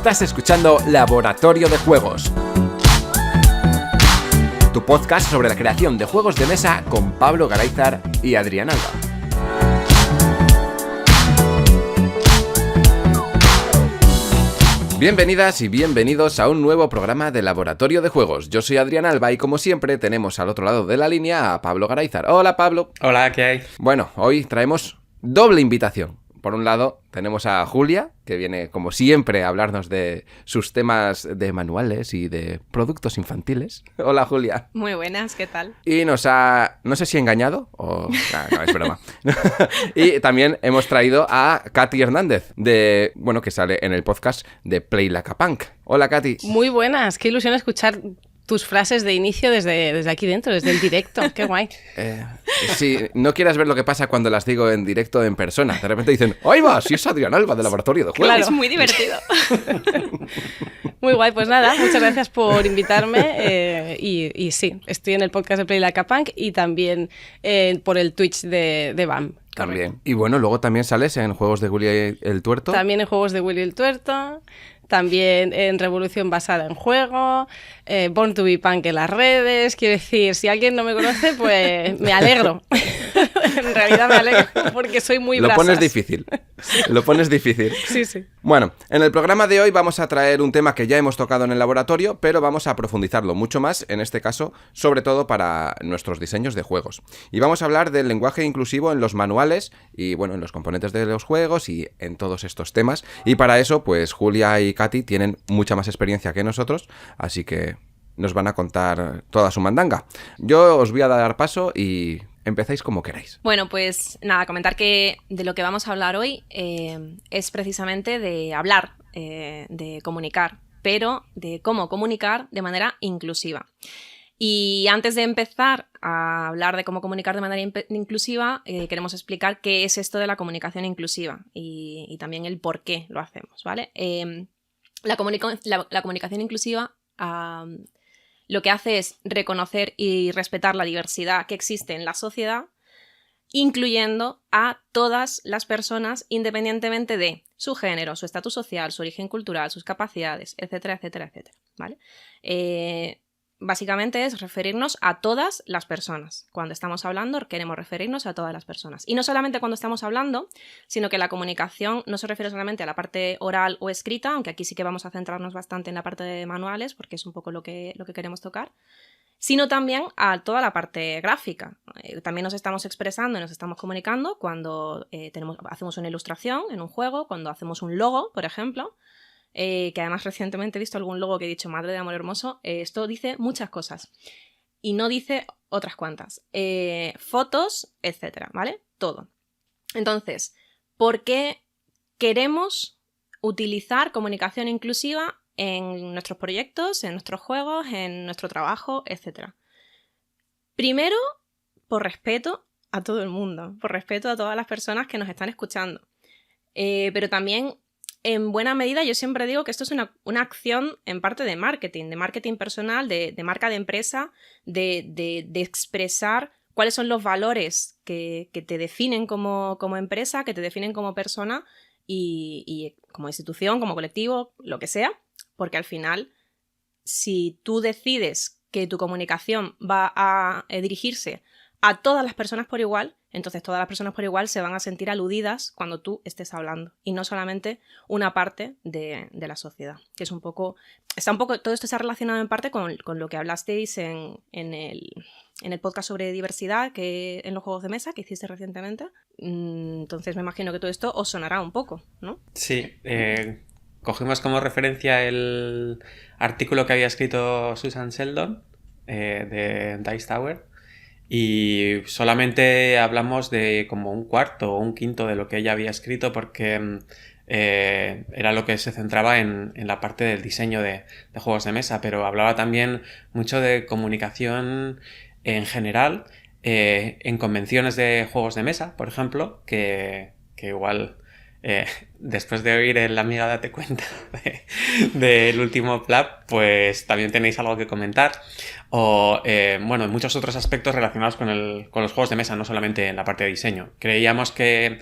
Estás escuchando Laboratorio de Juegos, tu podcast sobre la creación de juegos de mesa con Pablo Garayzar y Adrián Alba. Bienvenidas y bienvenidos a un nuevo programa de Laboratorio de Juegos. Yo soy Adrián Alba y como siempre tenemos al otro lado de la línea a Pablo Garayzar. Hola Pablo. Hola, ¿qué hay? Bueno, hoy traemos doble invitación. Por un lado tenemos a Julia, que viene como siempre a hablarnos de sus temas de manuales y de productos infantiles. Hola Julia. Muy buenas, ¿qué tal? Y nos ha, no sé si engañado o... No, es broma. Y también hemos traído a Katy Hernández, que sale en el podcast de Play Like a Punk. Hola Katy. Muy buenas, qué ilusión escuchar tus frases de inicio desde aquí dentro, desde el directo. Qué guay. Si no quieras ver lo que pasa cuando las digo en directo en persona, de repente dicen ¡ay va! Si es Adrián Alba de Laboratorio de Juegos. Claro, es muy divertido. Muy guay, pues nada, muchas gracias por invitarme y sí, estoy en el podcast de Play Like a Punk y también por el Twitch de BAM. También. Y bueno, luego también sales en Juegos de Willy el Tuerto. También en Juegos de Willy el Tuerto. También en Revolución basada en juego, Born to be Punk en las redes. Quiero decir, si alguien no me conoce, pues me alegro. En realidad me alegro, porque soy muy brasas. Lo pones difícil. Lo pones difícil. Sí, sí. Bueno, en el programa de hoy vamos a traer un tema que ya hemos tocado en el laboratorio, pero vamos a profundizarlo mucho más, en este caso, sobre todo para nuestros diseños de juegos. Y vamos a hablar del lenguaje inclusivo en los manuales y, bueno, en los componentes de los juegos y en todos estos temas. Y para eso, pues, Julia y Katy tienen mucha más experiencia que nosotros, así que nos van a contar toda su mandanga. Yo os voy a dar paso y empezáis como queráis. Bueno, pues nada, comentar que de lo que vamos a hablar hoy es precisamente de hablar, de comunicar, pero de cómo comunicar de manera inclusiva. Y antes de empezar a hablar de cómo comunicar de manera inclusiva, queremos explicar qué es esto de la comunicación inclusiva y también el por qué lo hacemos, ¿vale? La comunicación inclusiva lo que hace es reconocer y respetar la diversidad que existe en la sociedad, incluyendo a todas las personas independientemente de su género, su estatus social, su origen cultural, sus capacidades, etcétera, etcétera, etcétera, ¿vale? Básicamente es referirnos a todas las personas. Cuando estamos hablando, queremos referirnos a todas las personas. Y no solamente cuando estamos hablando, sino que la comunicación no se refiere solamente a la parte oral o escrita, aunque aquí sí que vamos a centrarnos bastante en la parte de manuales, porque es un poco lo que queremos tocar, sino también a toda la parte gráfica. También nos estamos expresando y nos estamos comunicando cuando hacemos una ilustración en un juego, cuando hacemos un logo, por ejemplo, que además recientemente he visto algún logo que he dicho madre de amor hermoso. Esto dice muchas cosas y no dice otras cuantas, fotos, etcétera, ¿vale? Todo. Entonces, ¿por qué queremos utilizar comunicación inclusiva en nuestros proyectos, en nuestros juegos, en nuestro trabajo, etcétera? Primero, por respeto a todo el mundo, por respeto a todas las personas que nos están escuchando, pero también en buena medida yo siempre digo que esto es una acción en parte de marketing personal, de marca de empresa, de expresar cuáles son los valores que te definen como empresa, que te definen como persona y como institución, como colectivo, lo que sea, porque al final, si tú decides que tu comunicación va a dirigirse a todas las personas por igual, entonces todas las personas por igual se van a sentir aludidas cuando tú estés hablando y no solamente una parte de la sociedad, que es todo esto está relacionado en parte con lo que hablasteis en el podcast sobre diversidad que en los juegos de mesa que hiciste recientemente. Entonces me imagino que todo esto os sonará un poco, ¿no? Sí, cogimos como referencia el artículo que había escrito Susan Sheldon de Dice Tower. Y solamente hablamos de como un cuarto o un quinto de lo que ella había escrito porque era lo que se centraba en la parte del diseño de juegos de mesa, pero hablaba también mucho de comunicación en general, en convenciones de juegos de mesa, por ejemplo, que igual después de oír el Amiga Date Cuenta del último PLAB, pues también tenéis algo que comentar. O, bueno, en muchos otros aspectos relacionados con los juegos de mesa, no solamente en la parte de diseño. Creíamos que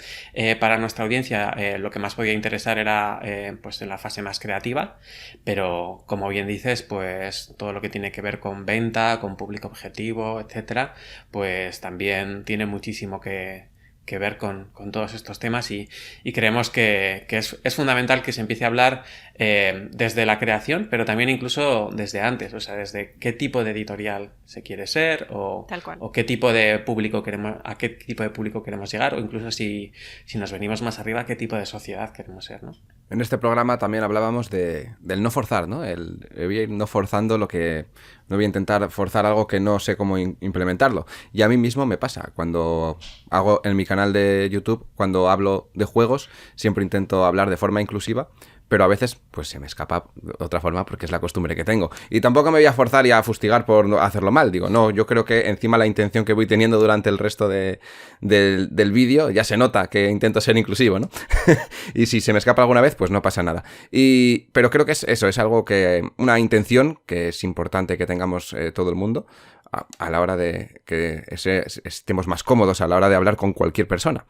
para nuestra audiencia lo que más podía interesar era pues en la fase más creativa, pero como bien dices, pues todo lo que tiene que ver con venta, con público objetivo, etcétera, pues también tiene muchísimo que ver con todos estos temas y creemos que es fundamental que se empiece a hablar desde la creación, pero también incluso desde antes, o sea, desde qué tipo de editorial se quiere ser o qué tipo de público a qué tipo de público queremos llegar, o incluso si nos venimos más arriba, qué tipo de sociedad queremos ser, ¿no? En este programa también hablábamos del no forzar, ¿no? Voy a ir no forzando no voy a intentar forzar algo que no sé cómo implementarlo. Y a mí mismo me pasa. Cuando hago en mi canal de YouTube, cuando hablo de juegos, siempre intento hablar de forma inclusiva, pero a veces pues se me escapa de otra forma porque es la costumbre que tengo. Y tampoco me voy a forzar y a fustigar por no hacerlo mal. Digo, no, yo creo que encima la intención que voy teniendo durante el resto del vídeo ya se nota que intento ser inclusivo, ¿no? Y si se me escapa alguna vez, pues no pasa nada. Pero creo que es eso, es algo una intención que es importante que tengamos todo el mundo a la hora de que estemos más cómodos a la hora de hablar con cualquier persona.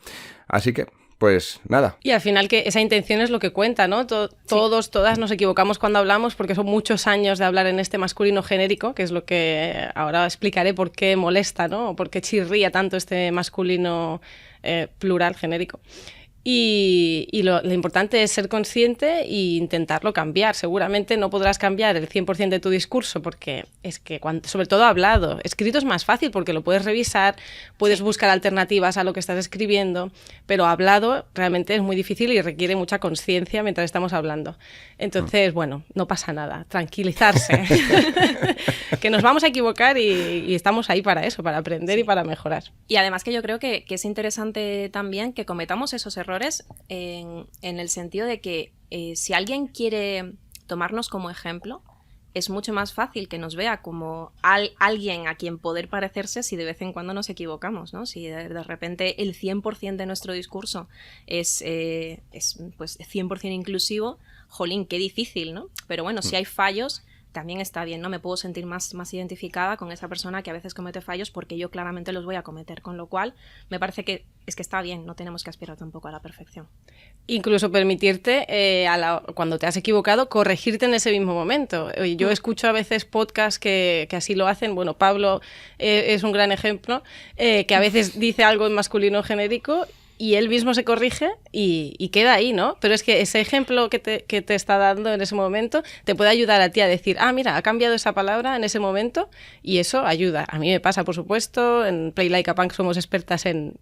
Así que pues nada. Y al final que esa intención es lo que cuenta, ¿no? Todas nos equivocamos cuando hablamos porque son muchos años de hablar en este masculino genérico, que es lo que ahora explicaré por qué molesta, ¿no? O por qué chirría tanto este masculino plural genérico. Y lo importante es ser consciente e intentarlo cambiar. Seguramente no podrás cambiar el 100% de tu discurso porque es que, sobre todo hablado, escrito es más fácil porque lo puedes revisar, puedes buscar alternativas a lo que estás escribiendo, pero hablado realmente es muy difícil y requiere mucha conciencia mientras estamos hablando. Entonces, bueno, no pasa nada, tranquilizarse. Que nos vamos a equivocar y estamos ahí para eso, para aprender y para mejorar. Y además que yo creo que es interesante también que cometamos esos errores en el sentido de que si alguien quiere tomarnos como ejemplo, es mucho más fácil que nos vea como alguien a quien poder parecerse si de vez en cuando nos equivocamos, ¿no? Si de repente el 100% de nuestro discurso es pues 100% inclusivo, jolín, qué difícil, ¿no? Pero bueno, si hay fallos, también está bien, ¿no? Me puedo sentir más identificada con esa persona que a veces comete fallos porque yo claramente los voy a cometer, con lo cual me parece que está bien, no tenemos que aspirar tampoco a la perfección. Incluso permitirte, cuando te has equivocado, corregirte en ese mismo momento. Yo escucho a veces podcasts que así lo hacen. Bueno, Pablo es un gran ejemplo, que a veces dice algo en masculino genérico y él mismo se corrige y queda ahí, ¿no? Pero es que ese ejemplo que te está dando en ese momento te puede ayudar a ti a decir, mira, ha cambiado esa palabra en ese momento y eso ayuda. A mí me pasa, por supuesto, en Play Like a Punk somos expertas en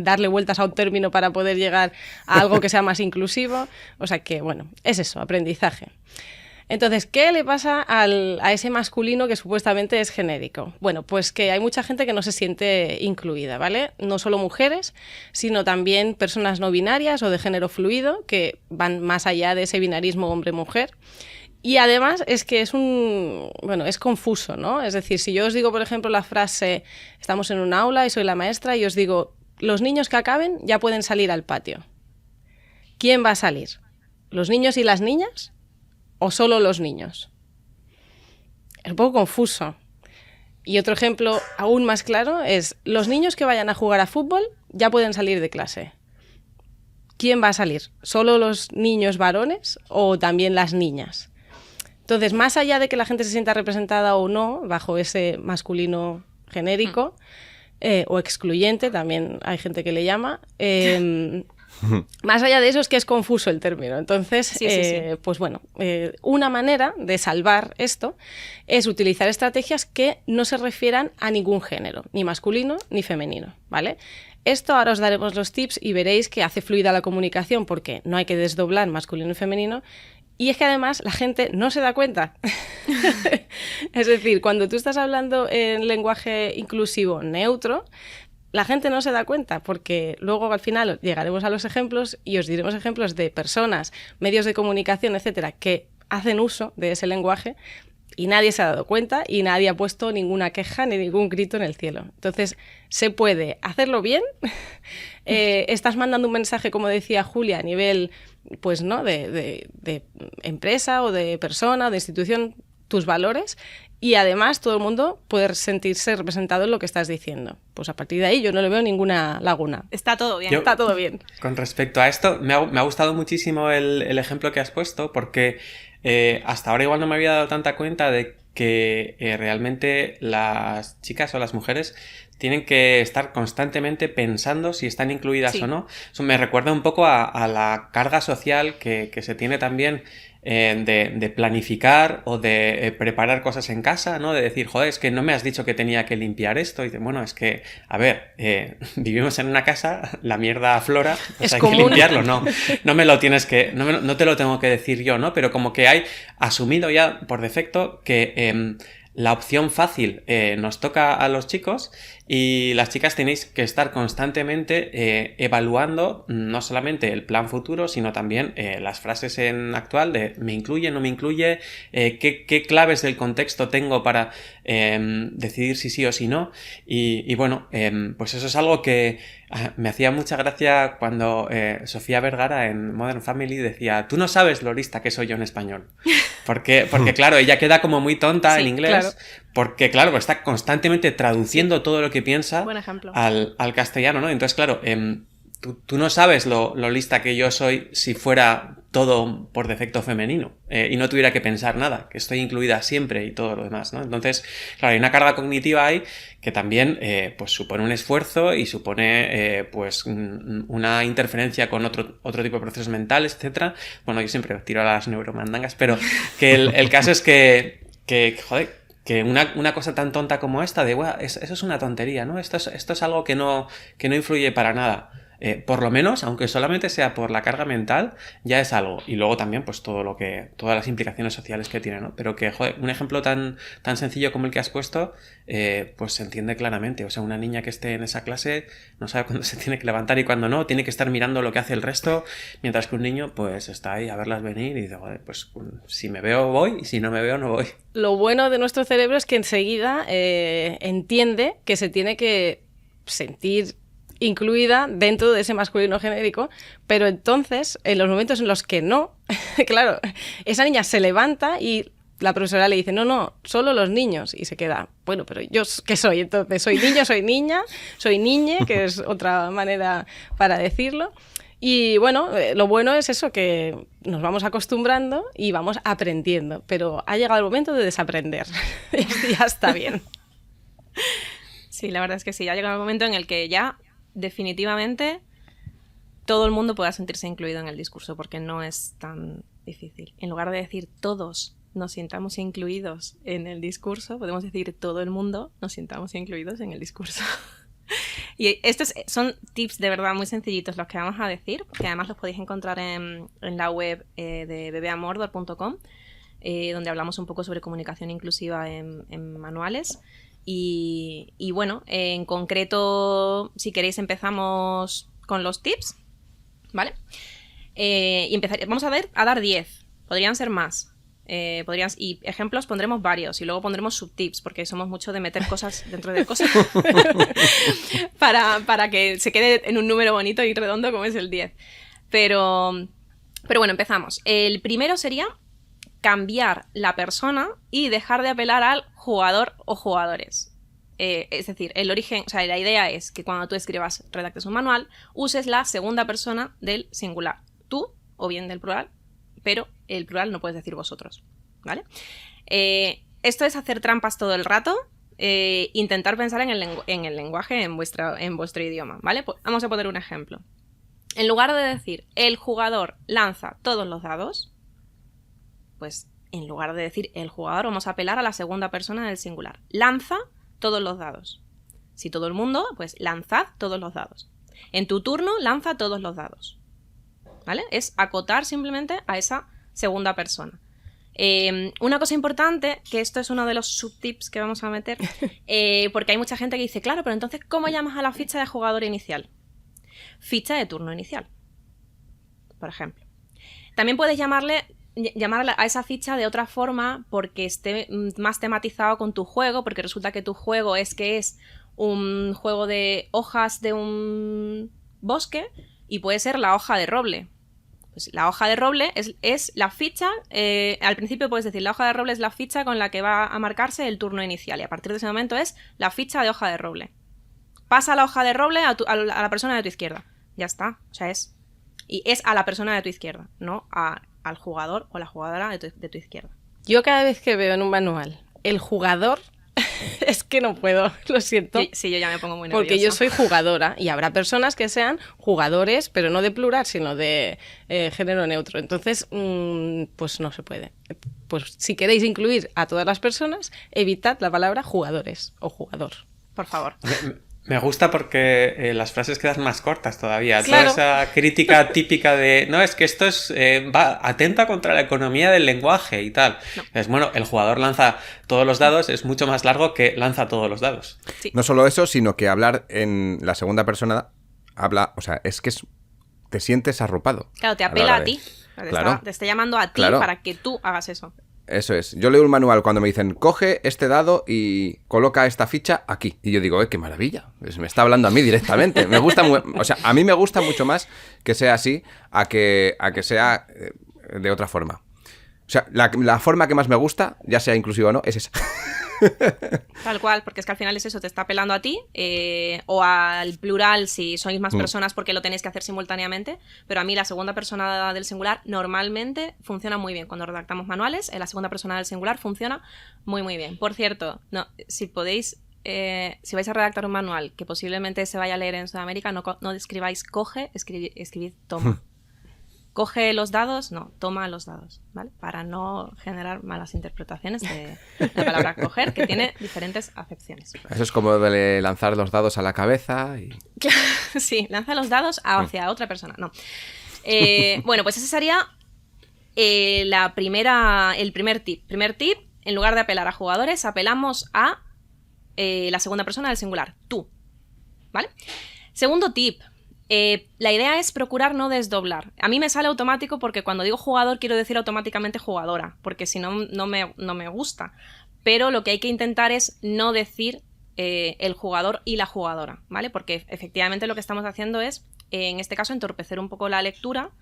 darle vueltas a un término para poder llegar a algo que sea más inclusivo. O sea que, bueno, es eso, aprendizaje. Entonces, ¿qué le pasa a ese masculino que supuestamente es genérico? Bueno, pues que hay mucha gente que no se siente incluida, ¿vale? No solo mujeres, sino también personas no binarias o de género fluido, que van más allá de ese binarismo hombre-mujer. Y además es que es confuso, ¿no? Es decir, si yo os digo, por ejemplo, la frase, estamos en un aula y soy la maestra, y os digo, los niños que acaben ya pueden salir al patio. ¿Quién va a salir? ¿Los niños y las niñas? ¿O solo los niños? Es un poco confuso. Y otro ejemplo aún más claro es, los niños que vayan a jugar a fútbol ya pueden salir de clase. ¿Quién va a salir? ¿Solo los niños varones o también las niñas? Entonces, más allá de que la gente se sienta representada o no bajo ese masculino genérico o excluyente, también hay gente que le llama, más allá de eso es que es confuso el término. Entonces, sí. Pues bueno, una manera de salvar esto es utilizar estrategias que no se refieran a ningún género, ni masculino ni femenino, ¿vale? Esto ahora os daremos los tips y veréis que hace fluida la comunicación porque no hay que desdoblar masculino y femenino. Y es que además la gente no se da cuenta. Es decir, cuando tú estás hablando en lenguaje inclusivo neutro, la gente no se da cuenta porque luego al final llegaremos a los ejemplos y os diremos ejemplos de personas, medios de comunicación, etcétera, que hacen uso de ese lenguaje Y nadie se ha dado cuenta y nadie ha puesto ninguna queja ni ningún grito en el cielo. Entonces, se puede hacerlo bien. Estás mandando un mensaje, como decía Julia, a nivel pues, ¿no? de empresa o de persona o de institución, tus valores. Y además todo el mundo puede sentirse representado en lo que estás diciendo. Pues a partir de ahí yo no le veo ninguna laguna. Está todo bien. Está todo bien. Con respecto a esto, me ha gustado muchísimo el ejemplo que has puesto, porque hasta ahora igual no me había dado tanta cuenta de que realmente las chicas o las mujeres tienen que estar constantemente pensando si están incluidas o no. Eso me recuerda un poco a la carga social que se tiene también de planificar o de preparar cosas en casa, ¿no? De decir, joder, es que no me has dicho que tenía que limpiar esto. Y dice, bueno, es que, a ver, vivimos en una casa, la mierda aflora, pues hay que limpiarlo, ¿no? No me lo tienes que, no te lo tengo que decir yo, ¿no? Pero como que hay asumido ya por defecto que la opción fácil nos toca a los chicos y las chicas tenéis que estar constantemente evaluando no solamente el plan futuro, sino también las frases en actual de me incluye, no me incluye, qué claves del contexto tengo para decidir si sí o si no. Y bueno, pues eso es algo que me hacía mucha gracia cuando Sofía Vergara en Modern Family decía, tú no sabes lo lista que soy yo en español. Porque claro, ella queda como muy tonta en inglés, claro. Porque claro, pues está constantemente traduciendo todo lo que piensa al castellano, ¿no? Entonces, claro, tú no sabes lo lista que yo soy si fuera todo por defecto femenino y no tuviera que pensar nada, que estoy incluida siempre y todo lo demás, ¿no? Entonces, claro, hay una carga cognitiva ahí que también pues supone un esfuerzo y supone pues una interferencia con otro tipo de procesos mentales, etcétera. Bueno, yo siempre tiro a las neuromandangas, pero que el caso es que joder, que una cosa tan tonta como esta, de eso es una tontería, ¿no? Esto es algo que no influye para nada. Por lo menos, aunque solamente sea por la carga mental, ya es algo. Y luego también, pues todas las implicaciones sociales que tiene, ¿no? Pero que, joder, un ejemplo tan sencillo como el que has puesto, pues se entiende claramente. O sea, una niña que esté en esa clase no sabe cuándo se tiene que levantar y cuándo no, tiene que estar mirando lo que hace el resto, mientras que un niño, pues está ahí a verlas venir y dice, joder, pues si me veo voy y si no me veo no voy. Lo bueno de nuestro cerebro es que enseguida entiende que se tiene que sentir incluida dentro de ese masculino genérico, pero entonces, en los momentos en los que no, claro, esa niña se levanta y la profesora le dice, no, solo los niños, y se queda, bueno, pero ¿yo qué soy? Entonces, ¿soy niño, soy niña, soy niñe, que es otra manera para decirlo? Y bueno, lo bueno es eso, que nos vamos acostumbrando y vamos aprendiendo, pero ha llegado el momento de desaprender, y ya está bien. Sí, la verdad es que sí, ha llegado el momento en el que ya definitivamente todo el mundo pueda sentirse incluido en el discurso, porque no es tan difícil. En lugar de decir todos nos sintamos incluidos en el discurso, podemos decir todo el mundo nos sintamos incluidos en el discurso. Y estos son tips de verdad muy sencillitos los que vamos a decir, que además los podéis encontrar en la web de bebeamordor.com, donde hablamos un poco sobre comunicación inclusiva en manuales. Y bueno, en concreto, si queréis empezamos con los tips, ¿vale? Y vamos a dar 10, podrían ser más. Y ejemplos pondremos varios y luego pondremos subtips, porque somos mucho de meter cosas dentro de cosas para que se quede en un número bonito y redondo como es el 10. Pero bueno, empezamos. El primero sería cambiar la persona y dejar de apelar al jugador o jugadores. Es decir, el origen, o sea, la idea es que cuando tú redactes un manual, uses la segunda persona del singular, tú o bien del plural, pero el plural no puedes decir vosotros, ¿vale? Esto es hacer trampas todo el rato, intentar pensar en el lenguaje en vuestro idioma, ¿vale? Pues vamos a poner un ejemplo. En lugar de decir el jugador lanza todos los dados, pues en lugar de decir el jugador vamos a apelar a la segunda persona del singular. Lanza todos los dados. Si todo el mundo, pues lanzad todos los dados. En tu turno, lanza todos los dados. ¿Vale? Es acotar simplemente a esa segunda persona. Una cosa importante, que esto es uno de los subtips que vamos a meter, porque hay mucha gente que dice, claro, pero entonces, ¿cómo llamas a la ficha de jugador inicial? Ficha de turno inicial, por ejemplo. También puedes llamarle llamar a esa ficha de otra forma porque esté más tematizado con tu juego, porque resulta que tu juego es un juego de hojas de un bosque y puede ser la hoja de roble. Pues la hoja de roble es la ficha, al principio puedes decir, la hoja de roble es la ficha con la que va a marcarse el turno inicial y a partir de ese momento es la ficha de hoja de roble. Pasa la hoja de roble a la persona de tu izquierda. Ya está, o sea, y es a la persona de tu izquierda, no al jugador o la jugadora de tu izquierda. Yo cada vez que veo en un manual el jugador, es que no puedo, lo siento. Sí, yo ya me pongo muy nerviosa. Porque yo soy jugadora y habrá personas que sean jugadores, pero no de plural, sino de género neutro. Entonces, pues no se puede. Pues si queréis incluir a todas las personas, evitad la palabra jugadores o jugador. Por favor. Me gusta porque las frases quedan más cortas todavía. Claro. Toda esa crítica típica de, no, es que esto va atenta contra la economía del lenguaje y tal. No. Es bueno, el jugador lanza todos los dados, es mucho más largo que lanza todos los dados. Sí. No solo eso, sino que hablar en la segunda persona o sea, es que te sientes arropado. Claro, te a la apela hora a de- ti. Claro. Te está llamando a ti Claro. para que tú hagas eso. Eso es. Yo leo un manual cuando me dicen, coge este dado y coloca esta ficha aquí. Y yo digo, qué maravilla. Pues me está hablando a mí directamente. Me gusta o sea, a mí me gusta mucho más que sea así a que sea de otra forma. O sea, la forma que más me gusta, ya sea inclusiva o no, es esa. Tal cual, porque es que al final es eso, te está apelando a ti o al plural si sois más personas porque lo tenéis que hacer simultáneamente, pero a mí la segunda persona del singular normalmente funciona muy bien. Cuando redactamos manuales, la segunda persona del singular funciona muy muy bien. Por cierto, no, si podéis, si vais a redactar un manual que posiblemente se vaya a leer en Sudamérica, no escribáis coge, escribid toma. Coge los dados, no, toma los dados, ¿vale? Para no generar malas interpretaciones de la palabra coger, que tiene diferentes acepciones. Eso es como de lanzar los dados a la cabeza y... Sí, lanza los dados hacia otra persona, no. Bueno, pues ese sería el primer tip. Primer tip, en lugar de apelar a jugadores, apelamos a la segunda persona del singular, tú, ¿vale? Segundo tip. La idea es procurar no desdoblar. A mí me sale automático porque cuando digo jugador quiero decir automáticamente jugadora, porque si no, no me gusta. Pero lo que hay que intentar es no decir el jugador y la jugadora, ¿vale? Porque efectivamente lo que estamos haciendo es, en este caso, entorpecer un poco la lectura.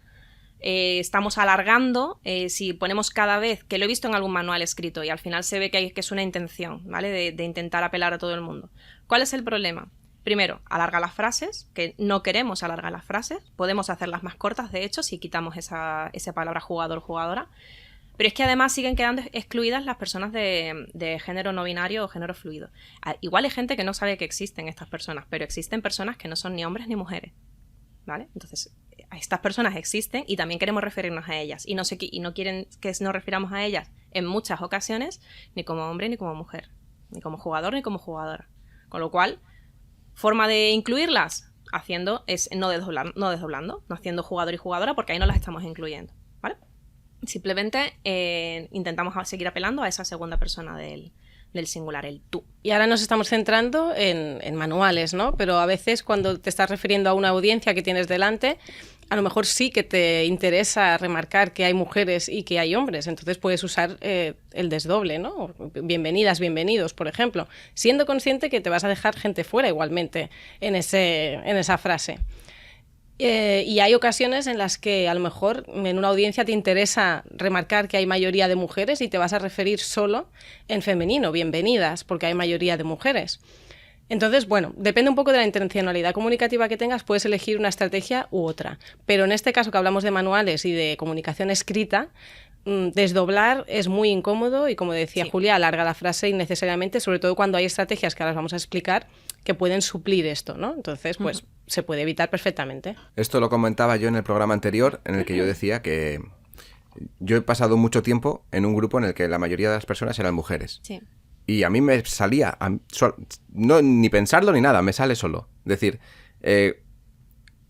Estamos alargando, si ponemos cada vez, que lo he visto en algún manual escrito y al final se ve que es una intención, ¿vale? De intentar apelar a todo el mundo. ¿Cuál es el problema? Primero, alarga las frases, que no queremos alargar las frases. Podemos hacerlas más cortas, de hecho, si quitamos esa palabra jugador, jugadora. Pero es que además siguen quedando excluidas las personas de género no binario o género fluido. Igual hay gente que no sabe que existen estas personas, pero existen personas que no son ni hombres ni mujeres, ¿vale? Entonces, estas personas existen y también queremos referirnos a ellas. Y no quieren que nos refiramos a ellas en muchas ocasiones, ni como hombre ni como mujer, ni como jugador ni como jugadora. Con lo cual... Forma de incluirlas es no desdoblando, no haciendo jugador y jugadora porque ahí no las estamos incluyendo, ¿vale? Simplemente intentamos seguir apelando a esa segunda persona del singular, el tú. Y ahora nos estamos centrando en manuales, ¿no? Pero a veces cuando te estás refiriendo a una audiencia que tienes delante, a lo mejor sí que te interesa remarcar que hay mujeres y que hay hombres, entonces puedes usar el desdoble, ¿no? Bienvenidas, bienvenidos, por ejemplo, siendo consciente que te vas a dejar gente fuera igualmente en esa frase. Y hay ocasiones en las que a lo mejor en una audiencia te interesa remarcar que hay mayoría de mujeres y te vas a referir solo en femenino, bienvenidas, porque hay mayoría de mujeres. Entonces, bueno, depende un poco de la intencionalidad comunicativa que tengas, puedes elegir una estrategia u otra. Pero en este caso que hablamos de manuales y de comunicación escrita, desdoblar es muy incómodo y, como decía Julia, alarga la frase innecesariamente, sobre todo cuando hay estrategias que ahora vamos a explicar que pueden suplir esto, ¿no? Entonces, pues se puede evitar perfectamente. Esto lo comentaba yo en el programa anterior, en el que yo decía que yo he pasado mucho tiempo en un grupo en el que la mayoría de las personas eran mujeres. Sí. Y a mí me salía, no, ni pensarlo ni nada, me sale solo. Decir,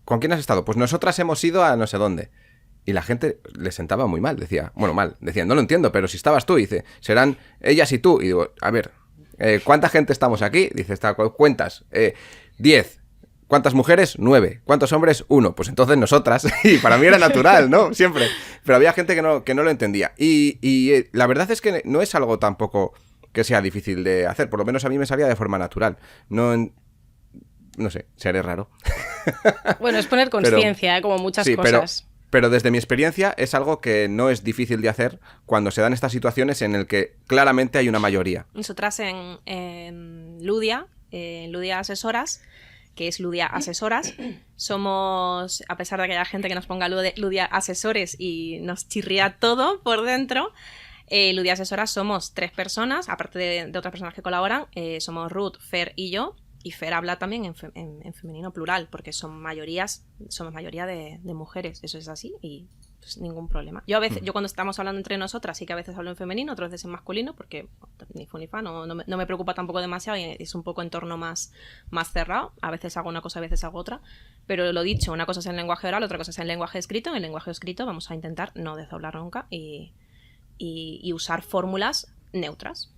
¿con quién has estado? Pues nosotras hemos ido a no sé dónde. Y la gente le sentaba muy mal, decía, no lo entiendo, pero si estabas tú, dice, serán ellas y tú. Y digo, a ver, ¿cuánta gente estamos aquí? Dice, cuentas, 10. ¿Cuántas mujeres? 9. ¿Cuántos hombres? 1. Pues entonces nosotras. Y para mí era natural, ¿no? Siempre. Pero había gente que no lo entendía. Y la verdad es que no es algo tampoco que sea difícil de hacer. Por lo menos a mí me salía de forma natural. No sé, seré raro. Bueno, es poner conciencia, como muchas cosas. Pero desde mi experiencia es algo que no es difícil de hacer cuando se dan estas situaciones en el que claramente hay una mayoría. Nosotras en Ludia Asesoras, que es Ludia Asesoras, somos, a pesar de que haya gente que nos ponga Ludia Asesores y nos chirría todo por dentro, Ludia Asesoras somos 3 personas, aparte de otras personas que colaboran, somos Ruth, Fer y yo. Y Fer habla también en femenino plural, porque somos mayoría de mujeres, eso es así y pues ningún problema. Yo cuando estamos hablando entre nosotras sí que a veces hablo en femenino, otras veces en masculino, porque ni fu ni fa, no me preocupa tampoco demasiado y es un poco entorno más cerrado. A veces hago una cosa, a veces hago otra, pero lo dicho, una cosa es en lenguaje oral, otra cosa es en lenguaje escrito. En el lenguaje escrito vamos a intentar no desdoblar nunca y usar fórmulas neutras.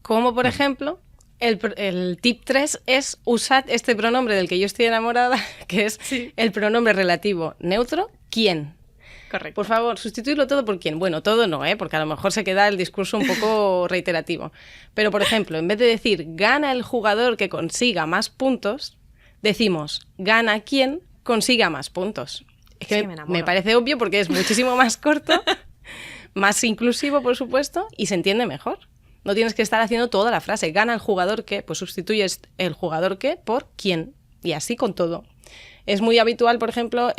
Como por ejemplo... El tip 3 es usar este pronombre del que yo estoy enamorada, que es el pronombre relativo neutro, ¿quién? Correcto. Por favor, sustituirlo todo por quién. Bueno, todo no, porque a lo mejor se queda el discurso un poco reiterativo. Pero, por ejemplo, en vez de decir gana el jugador que consiga más puntos, decimos gana quien consiga más puntos. Es que me parece obvio porque es muchísimo más corto, más inclusivo, por supuesto, y se entiende mejor. No tienes que estar haciendo toda la frase. Gana el jugador que, pues sustituyes el jugador que por quién. Y así con todo. Es muy habitual, por ejemplo,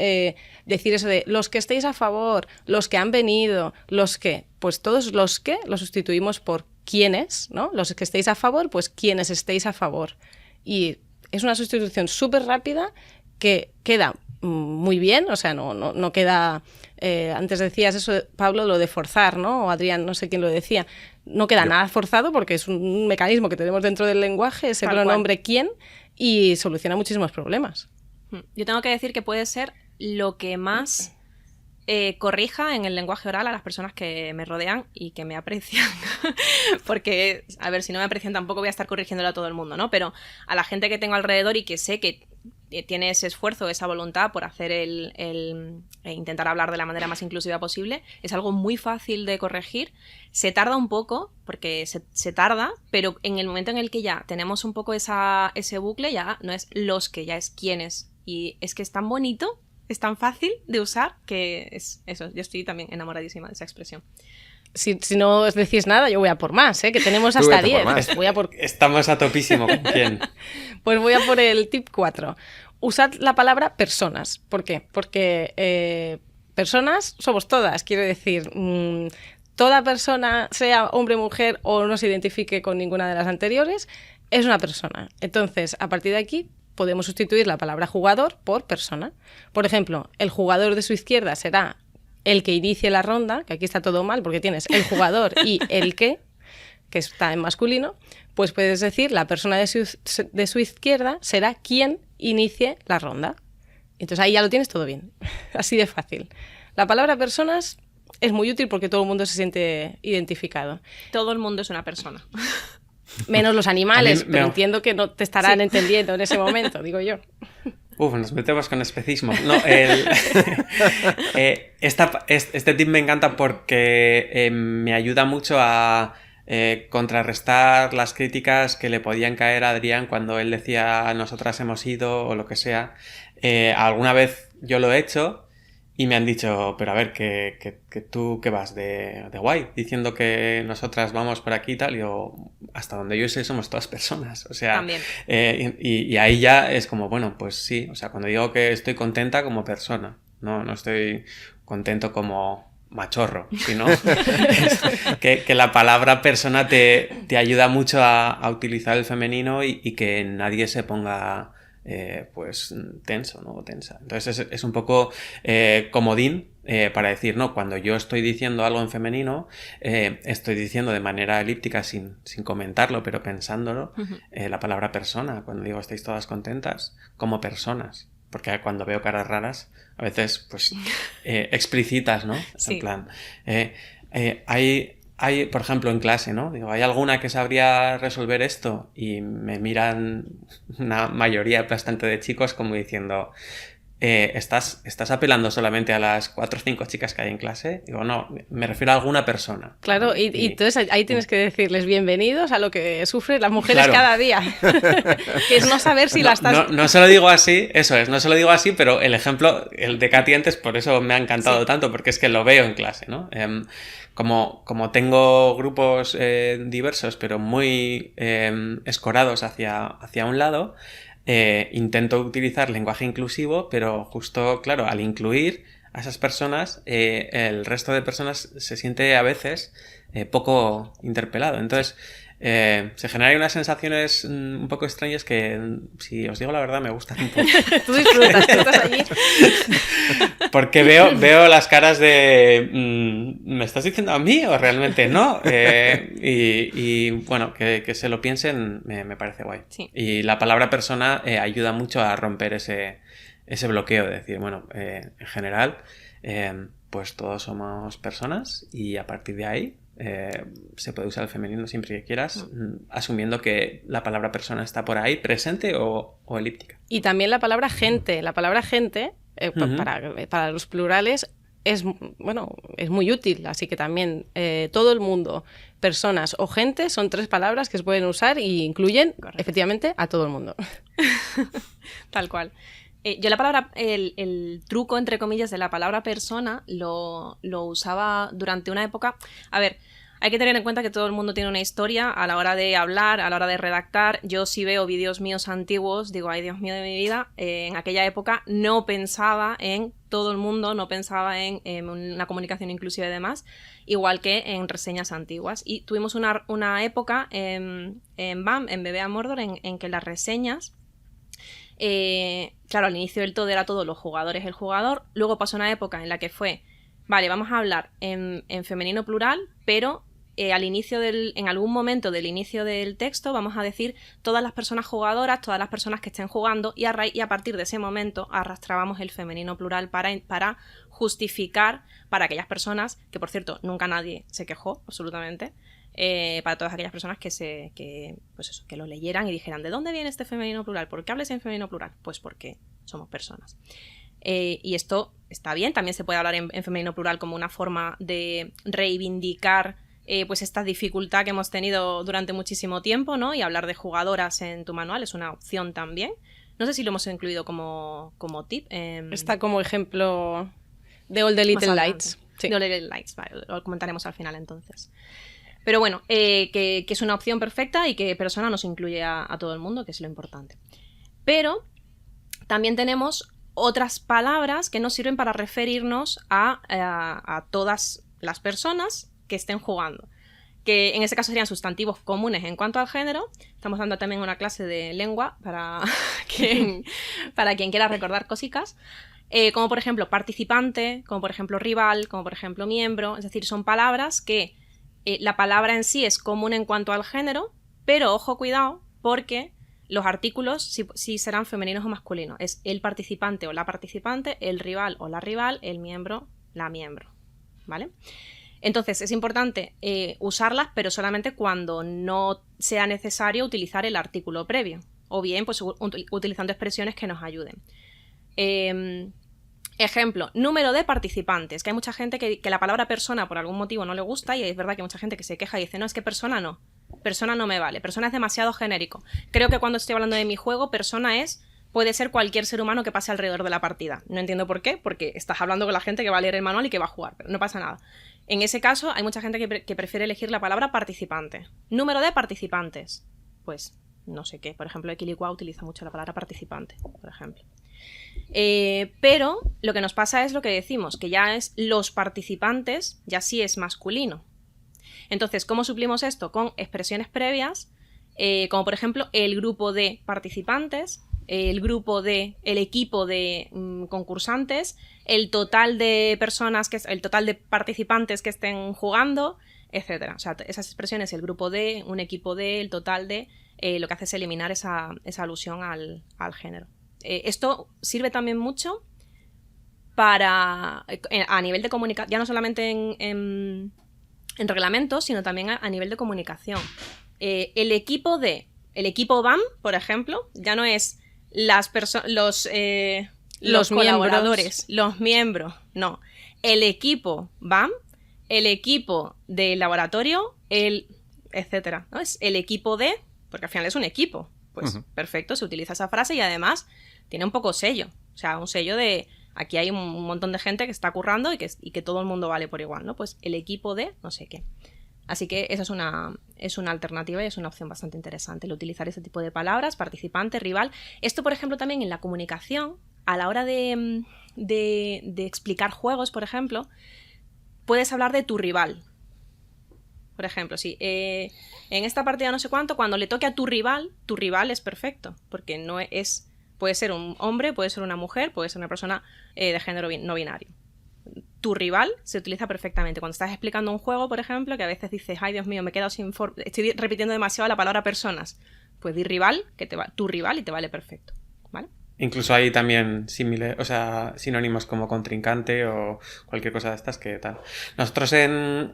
decir eso de los que estéis a favor, los que han venido, los que. Pues todos los que los sustituimos por quiénes, ¿no? Los que estéis a favor, pues quienes estéis a favor. Y es una sustitución súper rápida que queda muy bien, o sea, no queda... antes decías eso, Pablo, lo de forzar, ¿no? O Adrián, no sé quién lo decía. No queda nada forzado porque es un mecanismo que tenemos dentro del lenguaje, ese pronombre quién, y soluciona muchísimos problemas. Yo tengo que decir que puede ser lo que más corrija en el lenguaje oral a las personas que me rodean y que me aprecian. Porque, a ver, si no me aprecian tampoco voy a estar corrigiéndolo a todo el mundo, ¿no? Pero a la gente que tengo alrededor y que sé que tiene ese esfuerzo, esa voluntad por hacer intentar hablar de la manera más inclusiva posible, es algo muy fácil de corregir. Se tarda un poco, porque se tarda, pero en el momento en el que ya tenemos un poco ese bucle, ya no es los que, ya es quiénes. Y es que es tan bonito, es tan fácil de usar, que es eso. Yo estoy también enamoradísima de esa expresión. Si no os decís nada, yo voy a por más, que tenemos hasta 10. Estamos a topísimo con quién. Pues voy a por el tip 4. Usad la palabra personas. ¿Por qué? Porque personas somos todas. Quiero decir, toda persona, sea hombre, mujer o no se identifique con ninguna de las anteriores, es una persona. Entonces, a partir de aquí, podemos sustituir la palabra jugador por persona. Por ejemplo, el jugador de su izquierda será el que inicie la ronda, que aquí está todo mal porque tienes el jugador y el que está en masculino, pues puedes decir la persona de su izquierda será quien inicie la ronda. Entonces ahí ya lo tienes todo bien, así de fácil. La palabra personas es muy útil porque todo el mundo se siente identificado. Todo el mundo es una persona. Menos los animales, pero entiendo que no te estarán entendiendo en ese momento, digo yo. Nos metemos con especismo. No, este tip me encanta porque me ayuda mucho a contrarrestar las críticas que le podían caer a Adrián cuando él decía nosotras hemos ido o lo que sea. Alguna vez yo lo he hecho y me han dicho, pero a ver, que tú ¿qué vas de guay? Diciendo que nosotras vamos por aquí y tal. Y yo, hasta donde yo sé, somos todas personas. O sea, también. Y ahí ya es como, bueno, pues sí. O sea, cuando digo que estoy contenta como persona, no estoy contento como machorro, sino que la palabra persona te ayuda mucho a utilizar el femenino y que nadie se ponga... pues tenso, ¿no? O tensa. Entonces es un poco comodín para decir, no, cuando yo estoy diciendo algo en femenino, estoy diciendo de manera elíptica sin comentarlo, pero pensándolo, la palabra persona, cuando digo estáis todas contentas, como personas. Porque cuando veo caras raras, a veces, pues, explicitas, ¿no? Sí. En plan, hay, por ejemplo, en clase, ¿no? Digo, ¿hay alguna que sabría resolver esto? Y me miran una mayoría bastante de chicos como diciendo, ¿estás apelando solamente a las 4 o 5 chicas que hay en clase? Digo, no, me refiero a alguna persona. Claro, y entonces ahí tienes que decirles bienvenidos a lo que sufren las mujeres Claro. cada día. Que es no saber si la estás... No se lo digo así, eso es, no se lo digo así, pero el ejemplo, el de Katy antes, por eso me ha encantado tanto, porque es que lo veo en clase, ¿no? Como tengo grupos diversos, pero muy escorados hacia un lado, intento utilizar lenguaje inclusivo, pero justo, claro, al incluir a esas personas, el resto de personas se siente a veces poco interpelado. Entonces, se generan unas sensaciones un poco extrañas que, si os digo la verdad, me gustan un poco. Tú disfrutas, tú estás allí. Porque veo las caras de ¿me estás diciendo a mí o realmente no? Y bueno, que se lo piensen me parece guay. Sí. Y la palabra persona ayuda mucho a romper ese bloqueo de decir, bueno, en general, pues todos somos personas y a partir de ahí se puede usar el femenino siempre que quieras, asumiendo que la palabra persona está por ahí presente o elíptica. Y también la palabra gente. La palabra gente, para los plurales, es muy útil. Así que también todo el mundo, personas o gente, son 3 palabras que se pueden usar y incluyen, efectivamente, a todo el mundo. Tal cual. Yo la palabra, el truco, entre comillas, de la palabra persona lo usaba durante una época. A ver, hay que tener en cuenta que todo el mundo tiene una historia a la hora de hablar, a la hora de redactar. Yo si veo vídeos míos antiguos, digo, ay Dios mío de mi vida, en aquella época no pensaba en todo el mundo, no pensaba en una comunicación inclusiva y demás, igual que en reseñas antiguas. Y tuvimos una época en BAM, en BBA Mordor, en que las reseñas... claro, al inicio del todo era todo los jugadores, el jugador. Luego pasó una época en la que fue, vale, vamos a hablar en femenino plural, pero al inicio en algún momento del inicio del texto vamos a decir todas las personas jugadoras, todas las personas que estén jugando, y a partir de ese momento arrastrábamos el femenino plural para justificar para aquellas personas, que por cierto nunca nadie se quejó absolutamente, para todas aquellas personas que lo leyeran y dijeran, ¿de dónde viene este femenino plural? ¿Por qué hables en femenino plural? Pues porque somos personas. Y esto está bien, también se puede hablar en femenino plural como una forma de reivindicar pues esta dificultad que hemos tenido durante muchísimo tiempo, ¿no? Y hablar de jugadoras en tu manual es una opción también. No sé si lo hemos incluido como tip. Está como ejemplo de All the Little Lights. Sí. De All the Little Lights, vale, lo comentaremos al final entonces. Pero bueno, que es una opción perfecta y que persona nos incluye a todo el mundo, que es lo importante. Pero también tenemos otras palabras que nos sirven para referirnos a todas las personas que estén jugando, que en este caso serían sustantivos comunes en cuanto al género. Estamos dando también una clase de lengua para quien quiera recordar cositas. Como por ejemplo participante, como por ejemplo rival, como por ejemplo miembro. Es decir, son palabras que la palabra en sí es común en cuanto al género, pero ojo, cuidado, porque los artículos sí serán femeninos o masculinos. Es el participante o la participante, el rival o la rival, el miembro, la miembro, ¿vale? Entonces es importante usarlas, pero solamente cuando no sea necesario utilizar el artículo previo, o bien pues utilizando expresiones que nos ayuden. Ejemplo, número de participantes, que hay mucha gente que la palabra persona por algún motivo no le gusta, y es verdad que hay mucha gente que se queja y dice, no, es que persona no me vale, persona es demasiado genérico. Creo que cuando estoy hablando de mi juego, persona puede ser cualquier ser humano que pase alrededor de la partida. No entiendo por qué, porque estás hablando con la gente que va a leer el manual y que va a jugar, pero no pasa nada. En ese caso, hay mucha gente que prefiere elegir la palabra participante. Número de participantes, pues no sé qué. Por ejemplo, Equilicua utiliza mucho la palabra participante, por ejemplo. Pero lo que nos pasa es lo que decimos, que ya es los participantes, ya sí es masculino. Entonces, ¿cómo suplimos esto? Con expresiones previas, como por ejemplo el grupo de participantes, el equipo de concursantes, el total de el total de participantes que estén jugando, etcétera. O sea, esas expresiones, el grupo de, un equipo de, el total de, lo que hace es eliminar esa alusión al género. Esto sirve también mucho a nivel de comunicación, ya no solamente en en reglamentos, sino también a nivel de comunicación. El equipo BAM, por ejemplo, ya no es los colaboradores, los miembros, no. El equipo BAM, el equipo del laboratorio, etcétera, ¿no? Es el equipo de, porque al final es un equipo. Pues perfecto, se utiliza esa frase y además tiene un poco sello. O sea, un sello de aquí hay un montón de gente que está currando y que todo el mundo vale por igual, ¿no? Pues el equipo de no sé qué. Así que esa es una alternativa y es una opción bastante interesante, el utilizar ese tipo de palabras, participante, rival. Esto, por ejemplo, también en la comunicación, a la hora de explicar juegos, por ejemplo, puedes hablar de tu rival. Por ejemplo, si en esta partida no sé cuánto, cuando le toque a tu rival es perfecto, porque no es, puede ser un hombre, puede ser una mujer, puede ser una persona de género no binario. Tu rival se utiliza perfectamente. Cuando estás explicando un juego, por ejemplo, que a veces dices, ay Dios mío, me he quedado sin estoy repitiendo demasiado la palabra personas, pues di rival, tu rival y te vale perfecto, ¿vale? Incluso hay también sinónimos como contrincante o cualquier cosa de estas que tal. Nosotros en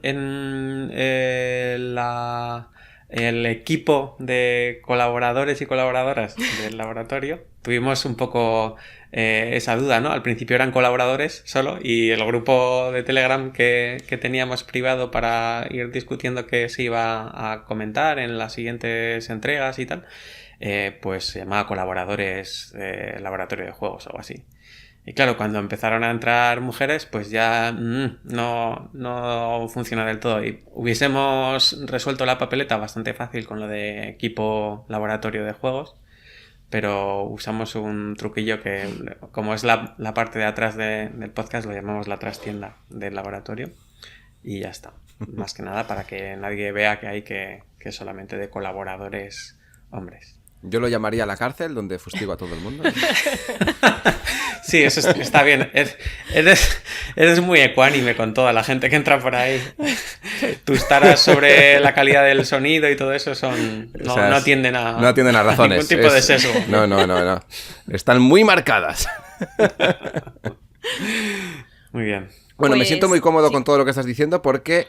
el equipo de colaboradores y colaboradoras del laboratorio tuvimos un poco esa duda, ¿no? Al principio eran colaboradores solo y el grupo de Telegram que teníamos privado para ir discutiendo qué se iba a comentar en las siguientes entregas y tal, pues se llamaba Colaboradores Laboratorio de Juegos o algo así. Y claro, cuando empezaron a entrar mujeres, pues ya no funciona del todo. Y hubiésemos resuelto la papeleta bastante fácil con lo de equipo laboratorio de juegos, pero usamos un truquillo que, como es la parte de atrás del podcast, lo llamamos la trastienda del laboratorio. Y ya está. Más que nada para que nadie vea que hay que solamente de colaboradores hombres. Yo lo llamaría la cárcel, donde fustigo a todo el mundo. Sí, eso está bien. Eres muy ecuánime con toda la gente que entra por ahí. Tus taras sobre la calidad del sonido y todo eso no atienden a razones. Ningún tipo de sesgo. No. Están muy marcadas. Muy bien. Bueno, me siento muy cómodo con todo lo que estás diciendo porque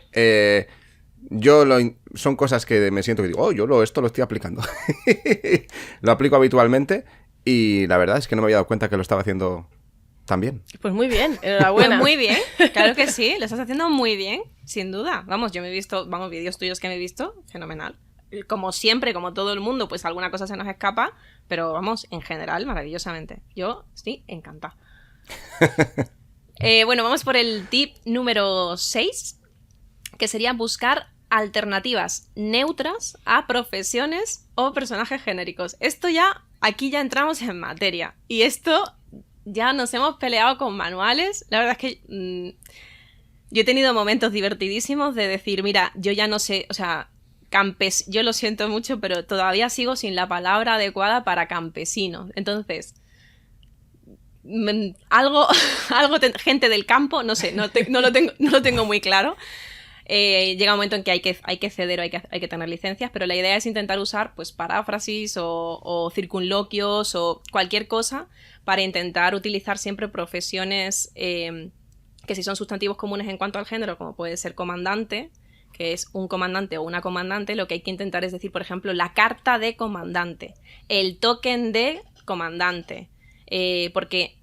son cosas que me siento que digo, esto lo estoy aplicando. Lo aplico habitualmente y la verdad es que no me había dado cuenta que lo estaba haciendo tan bien. Pues muy bien, enhorabuena. Pues muy bien, claro que sí, lo estás haciendo muy bien, sin duda. Vamos, yo me he visto, vídeos tuyos que me he visto, fenomenal. Como siempre, como todo el mundo, pues alguna cosa se nos escapa, pero vamos, en general, maravillosamente. Yo estoy encantada. Bueno, vamos por el tip número 6, que sería buscar alternativas neutras a profesiones o personajes genéricos. Aquí ya entramos en materia. Y esto ya nos hemos peleado con manuales. La verdad es que yo he tenido momentos divertidísimos de decir, mira, yo ya no sé, o sea, yo lo siento mucho, pero todavía sigo sin la palabra adecuada para campesino. Entonces, gente del campo, no sé, no lo tengo muy claro. Llega un momento en que hay que ceder o hay que tener licencias, pero la idea es intentar usar pues paráfrasis o circunloquios o cualquier cosa para intentar utilizar siempre profesiones que si son sustantivos comunes en cuanto al género, como puede ser comandante, que es un comandante o una comandante, lo que hay que intentar es decir, por ejemplo, la carta de comandante, el token de comandante, porque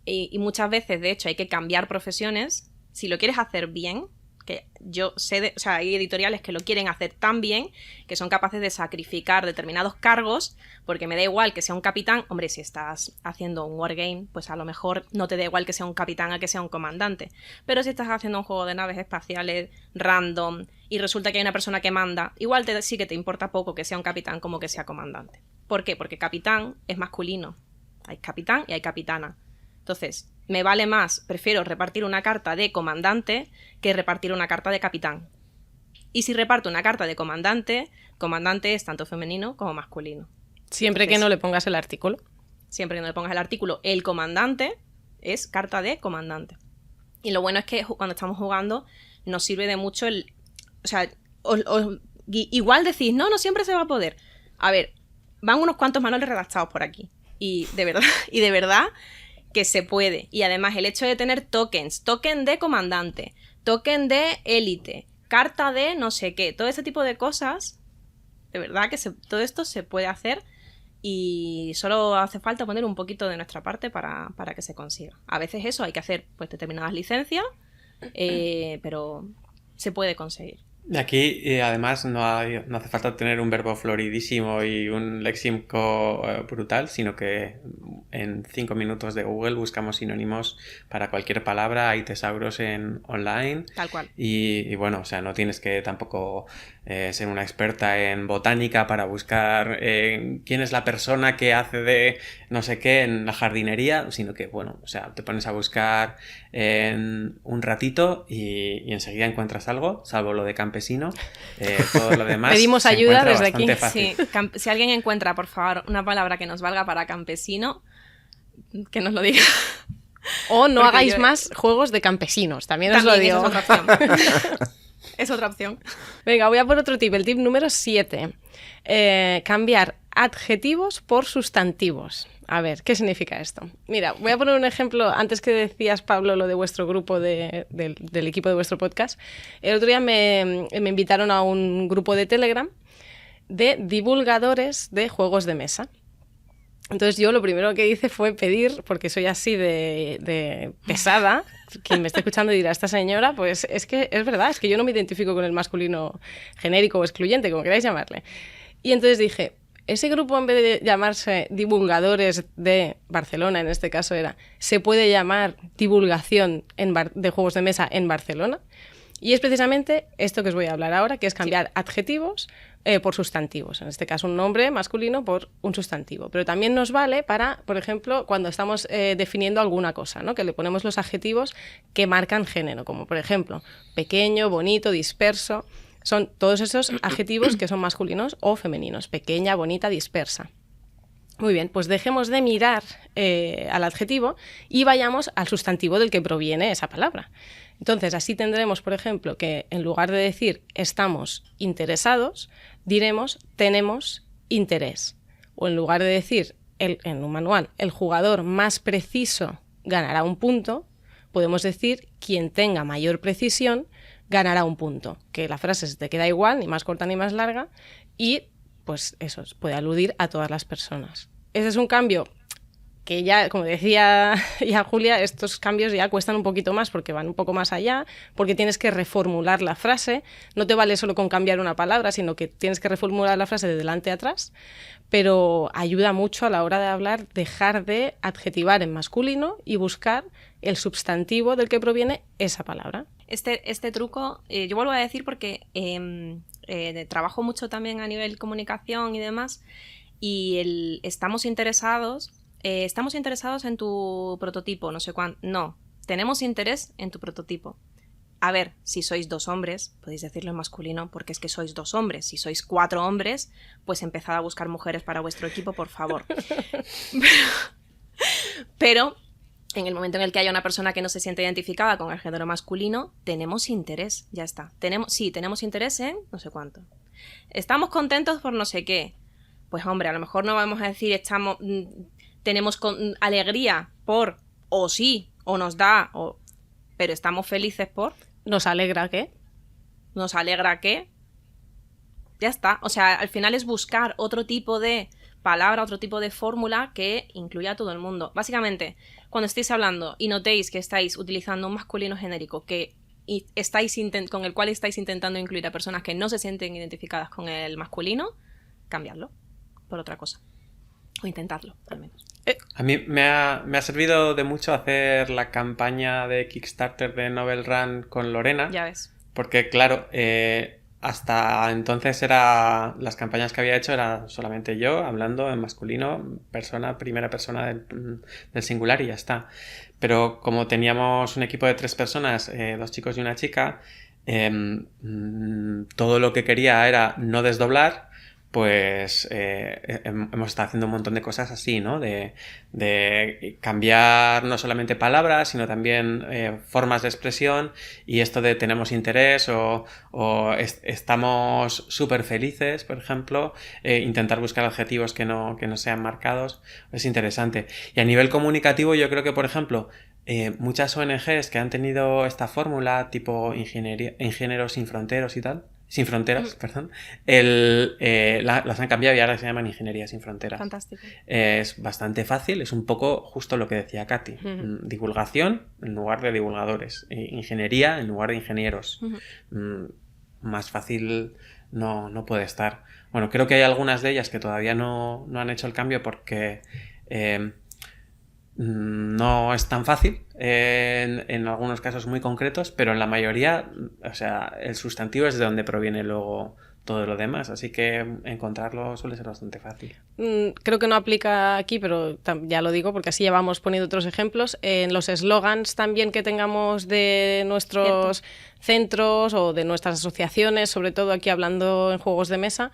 y muchas veces, de hecho, hay que cambiar profesiones. Si lo quieres hacer bien, que yo sé, o sea, hay editoriales que lo quieren hacer tan bien que son capaces de sacrificar determinados cargos, porque me da igual que sea un capitán. Hombre, si estás haciendo un wargame, pues a lo mejor no te da igual que sea un capitán a que sea un comandante, pero si estás haciendo un juego de naves espaciales random y resulta que hay una persona que manda, igual sí que te importa poco que sea un capitán como que sea comandante. ¿Por qué? Porque capitán es masculino, hay capitán y hay capitana. Entonces, me vale más, prefiero repartir una carta de comandante que repartir una carta de capitán. Y si reparto una carta de comandante, comandante es tanto femenino como masculino. Siempre que no le pongas el artículo. Siempre que no le pongas el artículo, el comandante es carta de comandante. Y lo bueno es que cuando estamos jugando nos sirve de mucho o sea, igual decís, no siempre se va a poder. A ver, van unos cuantos manuales redactados por aquí. Y de verdad que se puede. Y además el hecho de tener tokens, token de comandante, token de élite, carta de no sé qué. Todo ese tipo de cosas, de verdad que todo esto se puede hacer y solo hace falta poner un poquito de nuestra parte para que se consiga. A veces eso hay que hacer pues determinadas licencias, pero se puede conseguir. Y aquí, además, no hace falta tener un verbo floridísimo y un léxico brutal, sino que en 5 minutos de Google buscamos sinónimos para cualquier palabra, hay tesauros online. Tal cual. Y bueno, o sea, no tienes que tampoco ser una experta en botánica para buscar quién es la persona que hace de no sé qué en la jardinería, sino que, bueno, o sea, te pones a buscar en un ratito y enseguida encuentras algo, salvo lo de campesino. Todo lo demás Pedimos se ayuda encuentra desde aquí. bastante fácil. Sí, si alguien encuentra, por favor, una palabra que nos valga para campesino, que nos lo diga. O no Porque hagáis más juegos de campesinos, también os lo También, digo. esa es otra opción. Es otra opción. Venga, voy a por otro tip, el tip número 7. Cambiar adjetivos por sustantivos. A ver, ¿qué significa esto? Mira, voy a poner un ejemplo, antes que decías, Pablo, lo de vuestro grupo, del equipo de vuestro podcast. El otro día me invitaron a un grupo de Telegram de divulgadores de juegos de mesa. Entonces yo lo primero que hice fue pedir, porque soy así de pesada, quien me esté escuchando dirá, esta señora, pues es que es verdad, es que yo no me identifico con el masculino genérico o excluyente, como queráis llamarle. Y entonces dije, ese grupo, en vez de llamarse divulgadores de Barcelona, en este caso se puede llamar divulgación de juegos de mesa en Barcelona. Y es precisamente esto que os voy a hablar ahora, que es cambiar adjetivos por sustantivos. En este caso, un nombre masculino por un sustantivo. Pero también nos vale para, por ejemplo, cuando estamos definiendo alguna cosa, ¿no? Que le ponemos los adjetivos que marcan género, como por ejemplo, pequeño, bonito, disperso. Son todos esos adjetivos que son masculinos o femeninos. Pequeña, bonita, dispersa. Muy bien, pues dejemos de mirar al adjetivo y vayamos al sustantivo del que proviene esa palabra. Entonces, así tendremos, por ejemplo, que en lugar de decir estamos interesados, diremos tenemos interés. O en lugar de decir en un manual el jugador más preciso ganará un punto, podemos decir quien tenga mayor precisión ganará un punto. Que la frase se te queda igual, ni más corta ni más larga, y pues eso puede aludir a todas las personas. Ese es un cambio que ya, como decía ya Julia, estos cambios ya cuestan un poquito más porque van un poco más allá, porque tienes que reformular la frase. No te vale solo con cambiar una palabra, sino que tienes que reformular la frase de delante a atrás, pero ayuda mucho a la hora de hablar, dejar de adjetivar en masculino y buscar el sustantivo del que proviene esa palabra. Este truco, yo vuelvo a decir porque trabajo mucho también a nivel comunicación y demás, y estamos interesados en tu prototipo, no sé cuánto. No, tenemos interés en tu prototipo. A ver, si sois 2 hombres, podéis decirlo en masculino porque es que sois 2 hombres. Si sois 4 hombres, pues empezad a buscar mujeres para vuestro equipo, por favor. Pero en el momento en el que haya una persona que no se siente identificada con el género masculino, tenemos interés, ya está. Tenemos interés en no sé cuánto. Estamos contentos por no sé qué. Pues hombre, a lo mejor no vamos a decir tenemos alegría por, o sí, o nos da, pero estamos felices por. ¿Nos alegra qué? Nos alegra que. Ya está. O sea, al final es buscar otro tipo de palabra, otro tipo de fórmula que incluya a todo el mundo. Básicamente, cuando estéis hablando y notéis que estáis utilizando un masculino genérico con el cual estáis intentando incluir a personas que no se sienten identificadas con el masculino, cambiadlo por otra cosa. O intentadlo, al menos. A mí me ha servido de mucho hacer la campaña de Kickstarter de Novel Run con Lorena. Ya ves. Porque, claro, hasta entonces las campañas que había hecho era solamente yo hablando en masculino, primera persona del singular y ya está. Pero como teníamos un equipo de 3 personas, 2 chicos y una chica, todo lo que quería era no desdoblar. Pues hemos estado haciendo un montón de cosas así, ¿no? De cambiar no solamente palabras, sino también formas de expresión, y esto de tenemos interés o estamos súper felices, por ejemplo, intentar buscar adjetivos que no sean marcados, es interesante. Y a nivel comunicativo yo creo que, por ejemplo, muchas ONGs que han tenido esta fórmula tipo Ingenieros sin Fronteras y tal, sin fronteras, perdón, las han cambiado y ahora se llaman Ingeniería sin Fronteras. Fantástico. Es bastante fácil, es un poco justo lo que decía Katy. Divulgación en lugar de divulgadores, ingeniería en lugar de ingenieros. Más fácil no puede estar. Bueno, creo que hay algunas de ellas que todavía no han hecho el cambio porque no es tan fácil en algunos casos muy concretos, pero en la mayoría, o sea, el sustantivo es de donde proviene luego todo lo demás, así que encontrarlo suele ser bastante fácil. Creo que no aplica aquí, pero ya lo digo porque así ya vamos poniendo otros ejemplos. En los eslogans también que tengamos de nuestros centros o de nuestras asociaciones, sobre todo aquí hablando en juegos de mesa,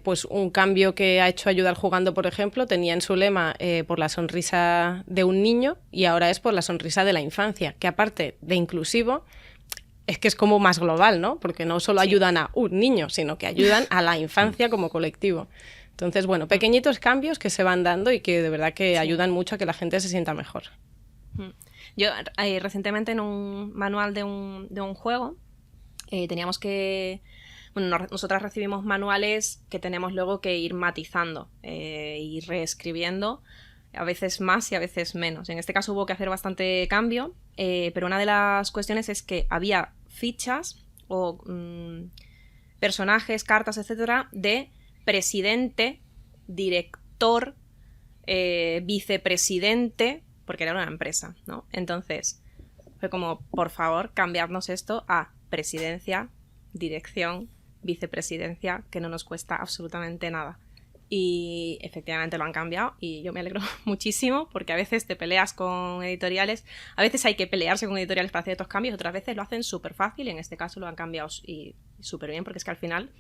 pues un cambio que ha hecho Ayudar Jugando, por ejemplo, tenía en su lema por la sonrisa de un niño y ahora es por la sonrisa de la infancia, que aparte de inclusivo, es que es como más global, ¿no? Porque no solo ayudan a un niño, sino que ayudan a la infancia como colectivo. Entonces, bueno, pequeñitos cambios que se van dando y que de verdad que ayudan mucho a que la gente se sienta mejor. Yo recientemente en un manual de un juego teníamos que... Bueno, nosotras recibimos manuales que tenemos luego que ir matizando y reescribiendo, a veces más y a veces menos. En este caso hubo que hacer bastante cambio, pero una de las cuestiones es que había fichas o personajes, cartas, etcétera, de presidente, director, vicepresidente, porque era una empresa, ¿no? Entonces fue como, por favor, cambiarnos esto a presidencia, dirección, vicepresidencia, que no nos cuesta absolutamente nada. Y efectivamente lo han cambiado y yo me alegro muchísimo porque a veces te peleas con editoriales, a veces hay que pelearse con editoriales para hacer estos cambios, otras veces lo hacen súper fácil y en este caso lo han cambiado y súper bien porque es que al final,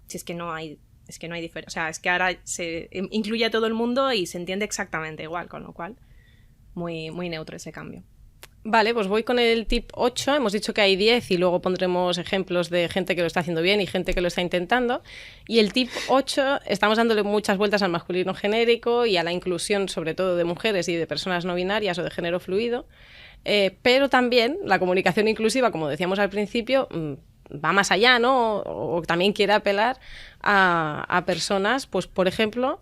si es que no hay diferencia, o sea, es que ahora se incluye a todo el mundo y se entiende exactamente igual, con lo cual muy, muy neutro ese cambio. Vale, pues voy con el tip 8. Hemos dicho que hay 10 y luego pondremos ejemplos de gente que lo está haciendo bien y gente que lo está intentando. Y el tip 8, estamos dándole muchas vueltas al masculino genérico y a la inclusión, sobre todo de mujeres y de personas no binarias o de género fluido. Pero también la comunicación inclusiva, como decíamos al principio, va más allá, ¿no? O también quiere apelar a personas, pues por ejemplo,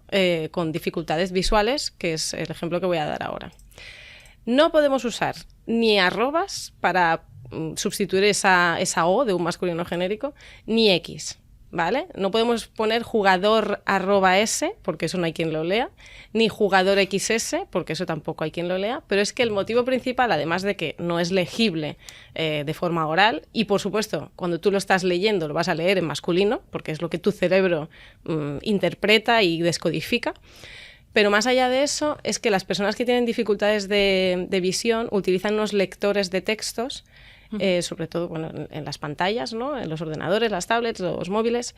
con dificultades visuales, que es el ejemplo que voy a dar ahora. No podemos usar ni arrobas para sustituir esa O de un masculino genérico, ni X, ¿vale? No podemos poner jugador @S, porque eso no hay quien lo lea, ni jugador XS, porque eso tampoco hay quien lo lea, pero es que el motivo principal, además de que no es legible de forma oral, y por supuesto, cuando tú lo estás leyendo, lo vas a leer en masculino, porque es lo que tu cerebro interpreta y descodifica. Pero más allá de eso, es que las personas que tienen dificultades de visión utilizan unos lectores de textos, sobre todo bueno, en las pantallas, ¿no? En los ordenadores, las tablets, los móviles,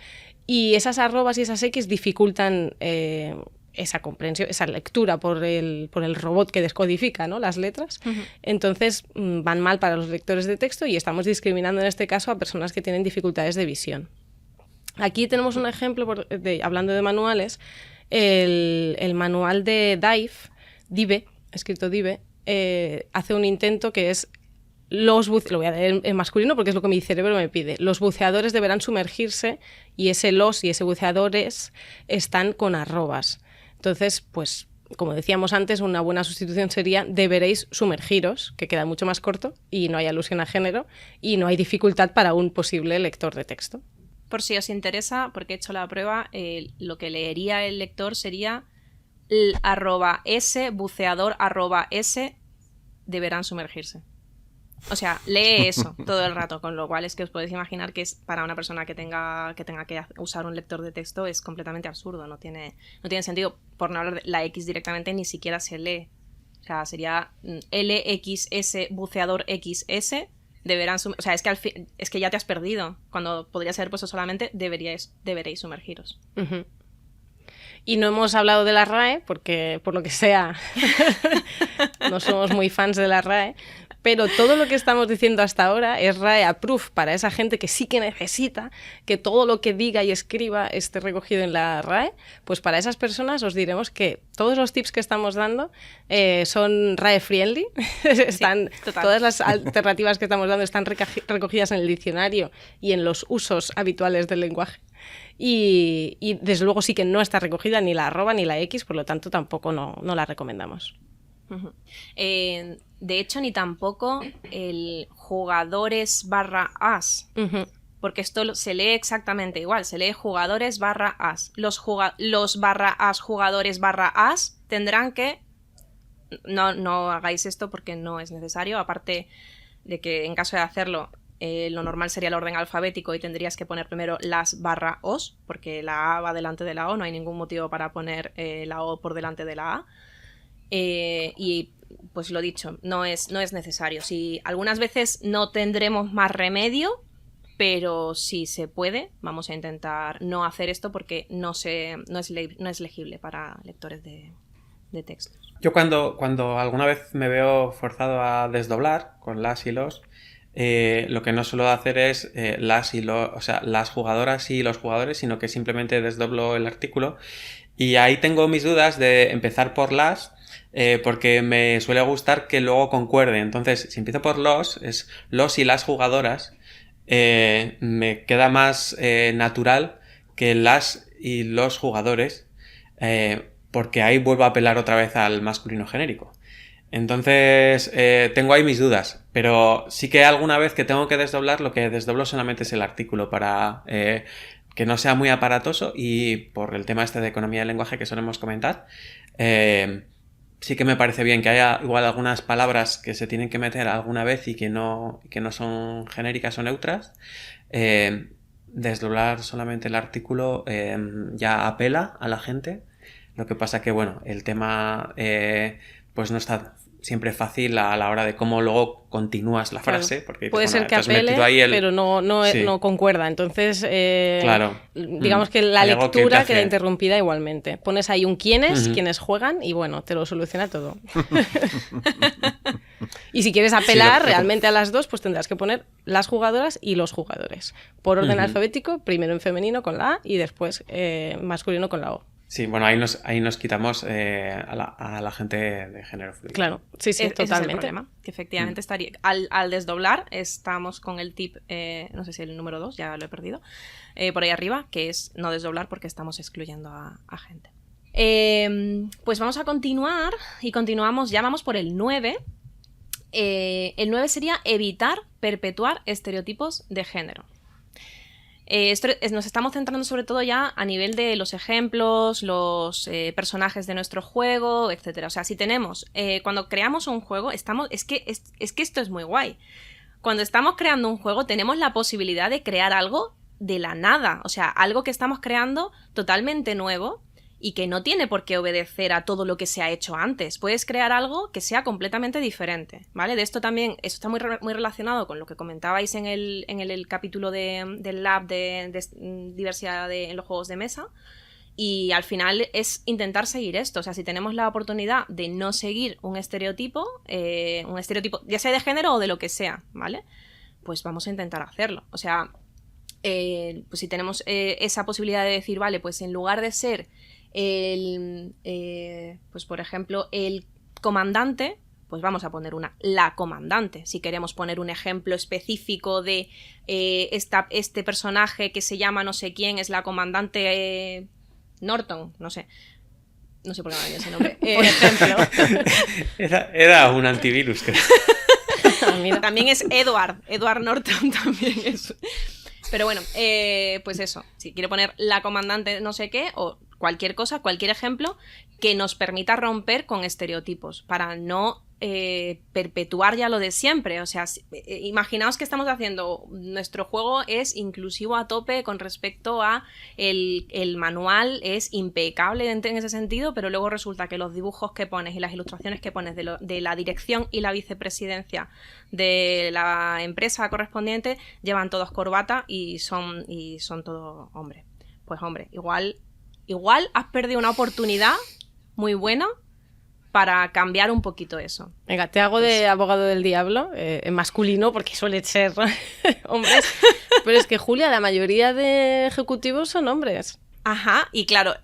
y esas arrobas y esas X dificultan esa comprensión, esa lectura por el robot que descodifica, ¿no? Las letras. Entonces van mal para los lectores de texto y estamos discriminando en este caso a personas que tienen dificultades de visión. Aquí tenemos un ejemplo, hablando de manuales. El manual de DIVE, escrito DIVE, hace un intento que es lo voy a leer en masculino porque es lo que mi cerebro me pide. Los buceadores deberán sumergirse y ese los y ese buceadores están con arrobas. Entonces, pues, como decíamos antes, una buena sustitución sería deberéis sumergiros, que queda mucho más corto y no hay alusión a género y no hay dificultad para un posible lector de texto. Por si os interesa, porque he hecho la prueba, lo que leería el lector sería @S, buceador @S, deberán sumergirse. O sea, lee eso todo el rato, con lo cual es que os podéis imaginar que es para una persona que tenga que usar un lector de texto es completamente absurdo, no tiene sentido. Por no hablar de la X directamente, ni siquiera se lee. O sea, sería LXS, buceador XS, deberán o sea, es que ya te has perdido, cuando podría ser puesto solamente deberéis sumergiros. Y no hemos hablado de la RAE, porque por lo que sea no somos muy fans de la RAE, pero todo lo que estamos diciendo hasta ahora es RAE approved para esa gente que sí que necesita que todo lo que diga y escriba esté recogido en la RAE. Pues para esas personas os diremos que todos los tips que estamos dando son RAE friendly. Están, sí, todas las alternativas que estamos dando están recogidas en el diccionario y en los usos habituales del lenguaje. Y desde luego sí que no está recogida ni la arroba ni la X, por lo tanto tampoco no la recomendamos. Uh-huh. De hecho, ni tampoco el jugadores/as, porque esto se lee exactamente igual, se lee jugadores/as. Los /as jugadores/as tendrán que... No hagáis esto porque no es necesario, aparte de que en caso de hacerlo, lo normal sería el orden alfabético y tendrías que poner primero las/os, porque la A va delante de la O, no hay ningún motivo para poner la O por delante de la A. Y pues lo dicho, no es necesario. Si algunas veces no tendremos más remedio, pero si se puede, vamos a intentar no hacer esto porque no es legible para lectores de textos. Yo cuando alguna vez me veo forzado a desdoblar con las y los, lo que no suelo hacer es o sea, las jugadoras y los jugadores, sino que simplemente desdoblo el artículo. Y ahí tengo mis dudas de empezar por las, porque me suele gustar que luego concuerde. Entonces, si empiezo por es los y las jugadoras, me queda más natural que las y los jugadores, porque ahí vuelvo a apelar otra vez al masculino genérico. Entonces, tengo ahí mis dudas, pero sí que alguna vez que tengo que desdoblar, lo que desdoblo solamente es el artículo para que no sea muy aparatoso, y por el tema este de economía del lenguaje que solemos comentar, sí que me parece bien que haya igual algunas palabras que se tienen que meter alguna vez y que no son genéricas o neutras. Desdoblar solamente el artículo ya apela a la gente. Lo que pasa que, bueno, el tema pues no está siempre fácil a la hora de cómo luego continúas la frase. Porque puede ser que apele, pero no concuerda. Entonces, digamos que la lectura queda interrumpida igualmente. Pones ahí un quiénes juegan y bueno, te lo soluciona todo. Y si quieres apelar realmente a las dos, pues tendrás que poner las jugadoras y los jugadores. Por orden alfabético, primero en femenino con la A y después masculino con la O. Sí, bueno, ahí nos quitamos a la gente de género fluido. Claro, sí, totalmente. Ese es el problema, que efectivamente estaría... Al desdoblar estamos con el tip, no sé si el número 2, ya lo he perdido, por ahí arriba, que es no desdoblar porque estamos excluyendo a gente. Pues vamos a continuar, y continuamos, ya vamos por el 9. El 9 sería evitar perpetuar estereotipos de género. Nos estamos centrando sobre todo ya a nivel de los ejemplos, los personajes de nuestro juego, etcétera. O sea, si tenemos, cuando creamos un juego, es que esto es muy guay. Cuando estamos creando un juego tenemos la posibilidad de crear algo de la nada, o sea, algo que estamos creando totalmente nuevo y que no tiene por qué obedecer a todo lo que se ha hecho antes. Puedes crear algo que sea completamente diferente, ¿vale? De esto también, eso está muy relacionado con lo que comentabais en el capítulo del lab de diversidad en los juegos de mesa, y al final es intentar seguir esto. O sea, si tenemos la oportunidad de no seguir un estereotipo ya sea de género o de lo que sea, ¿vale? Pues vamos a intentar hacerlo. O sea, pues si tenemos esa posibilidad de decir, vale, pues en lugar de ser pues por ejemplo el comandante, pues vamos a poner la comandante. Si queremos poner un ejemplo específico de este personaje que se llama no sé quién, es la comandante Norton, no sé por qué me ha venido ese nombre, por ejemplo. Era un antivirus, creo. También es Edward Norton, también es. Pero bueno, pues eso, si quiere poner la comandante no sé qué, o cualquier cosa, cualquier ejemplo que nos permita romper con estereotipos para no perpetuar ya lo de siempre. O sea, imaginaos que estamos haciendo, nuestro juego es inclusivo a tope con respecto a el manual es impecable en ese sentido, pero luego resulta que los dibujos que pones y las ilustraciones que pones de la dirección y la vicepresidencia de la empresa correspondiente llevan todos corbata y son todos hombres. Pues hombre, igual igual has perdido una oportunidad muy buena para cambiar un poquito eso. Venga, te hago de abogado del diablo, en masculino, porque suele ser hombres. Pero es que, Julia, la mayoría de ejecutivos son hombres. Ajá, y claro,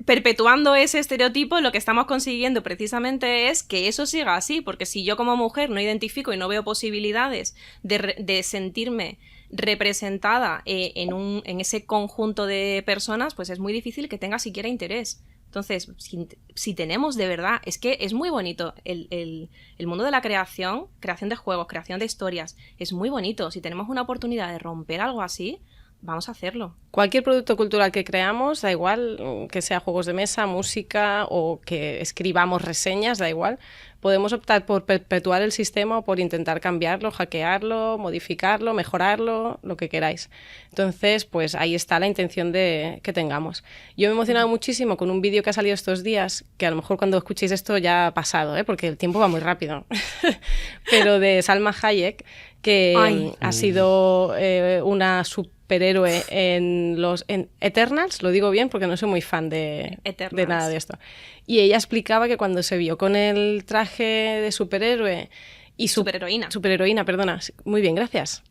perpetuando ese estereotipo, lo que estamos consiguiendo precisamente es que eso siga así, porque si yo como mujer no identifico y no veo posibilidades de sentirme representada en ese conjunto de personas, pues es muy difícil que tenga siquiera interés. Entonces, si tenemos de verdad, es que es muy bonito el mundo de la creación de juegos, creación de historias, es muy bonito. Si tenemos una oportunidad de romper algo así, vamos a hacerlo. Cualquier producto cultural que creamos, da igual que sea juegos de mesa, música o que escribamos reseñas, da igual. Podemos optar por perpetuar el sistema o por intentar cambiarlo, hackearlo, modificarlo, mejorarlo, lo que queráis. Entonces, pues ahí está la intención que tengamos. Yo me he emocionado muchísimo con un vídeo que ha salido estos días, que a lo mejor cuando escuchéis esto ya ha pasado, porque el tiempo va muy rápido, pero de Salma Hayek, que ha sido una superhéroe en Eternals, lo digo bien porque no soy muy fan de nada de esto. Y ella explicaba que cuando se vio con el traje de superhéroe y superheroína, perdona. Muy bien, gracias.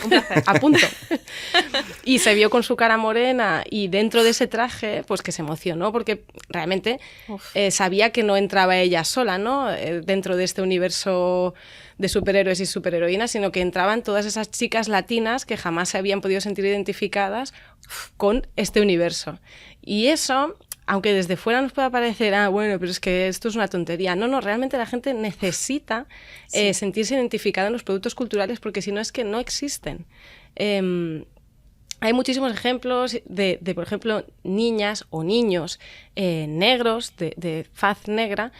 Un placer. A punto. Y se vio con su cara morena y dentro de ese traje, pues que se emocionó porque realmente sabía que no entraba ella sola, ¿no? Dentro de este universo de superhéroes y superheroínas, sino que entraban todas esas chicas latinas que jamás se habían podido sentir identificadas con este universo. Y eso, aunque desde fuera nos pueda parecer, bueno, pero es que esto es una tontería. No, realmente la gente necesita sentirse identificada en los productos culturales porque si no es que no existen. Hay muchísimos ejemplos de, por ejemplo, niñas o niños negros, de faz negra,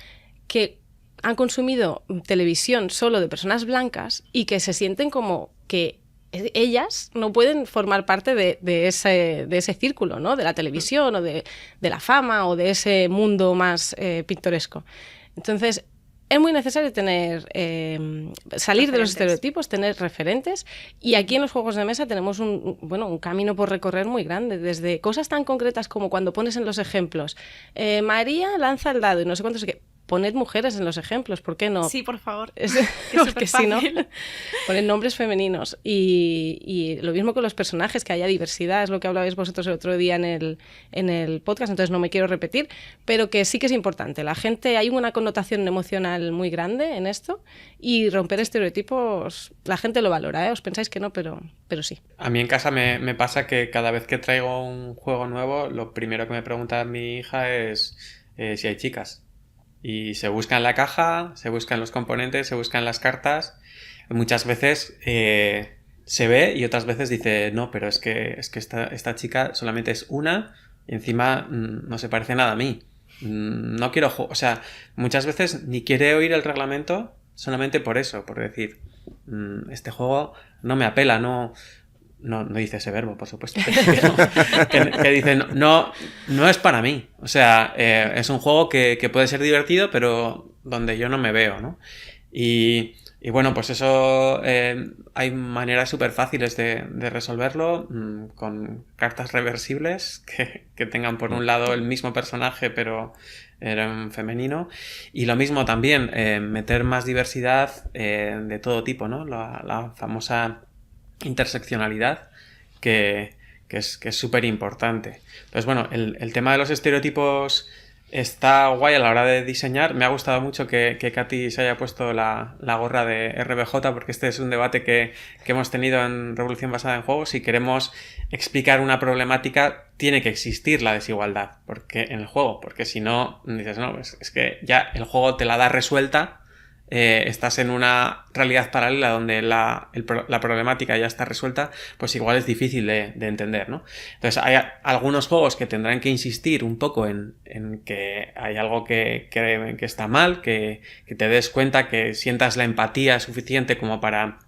que han consumido televisión solo de personas blancas y que se sienten como que ellas no pueden formar parte de ese círculo, ¿no? De la televisión o de la fama o de ese mundo más pintoresco. Entonces, es muy necesario tener salir de los estereotipos, tener referentes, y aquí en los juegos de mesa tenemos un camino por recorrer muy grande, desde cosas tan concretas como cuando pones en los ejemplos María lanza el dado y no sé cuántos, poned mujeres en los ejemplos, ¿por qué no? Sí, por favor. Porque si no, poned nombres femeninos. Y lo mismo con los personajes, que haya diversidad, es lo que hablabais vosotros el otro día en el podcast, entonces no me quiero repetir, pero que sí que es importante. La gente, hay una connotación emocional muy grande en esto, y romper estereotipos, la gente lo valora, ¿eh? Os pensáis que no, pero sí. A mí en casa me pasa que cada vez que traigo un juego nuevo, lo primero que me pregunta mi hija es si hay chicas. Y se busca en la caja, se buscan los componentes, se buscan las cartas. Muchas veces se ve y otras veces dice, no, pero es que esta chica solamente es una y encima no se parece nada a mí. No quiero jugar. O sea, muchas veces ni quiere oír el reglamento solamente por eso, por decir, este juego no me apela, no dice ese verbo, por supuesto. Que dice, no es para mí. O sea, es un juego que puede ser divertido, pero donde yo no me veo, ¿no? Y bueno, pues eso hay maneras súper fáciles de resolverlo con cartas reversibles que tengan por un lado el mismo personaje, pero en femenino. Y lo mismo también, meter más diversidad de todo tipo, ¿no? La famosa interseccionalidad que es súper importante. Entonces, bueno, el tema de los estereotipos está guay a la hora de diseñar. Me ha gustado mucho que Katy se haya puesto la gorra de RBJ, porque este es un debate que hemos tenido en Revolución Basada en Juegos. Si queremos explicar una problemática, tiene que existir la desigualdad en el juego, porque si no, dices, no, es que ya el juego te la da resuelta. Estás en una realidad paralela donde la problemática ya está resuelta, pues igual es difícil de entender, ¿no? Entonces hay algunos juegos que tendrán que insistir un poco en que hay algo que está mal, que te des cuenta, que sientas la empatía suficiente como para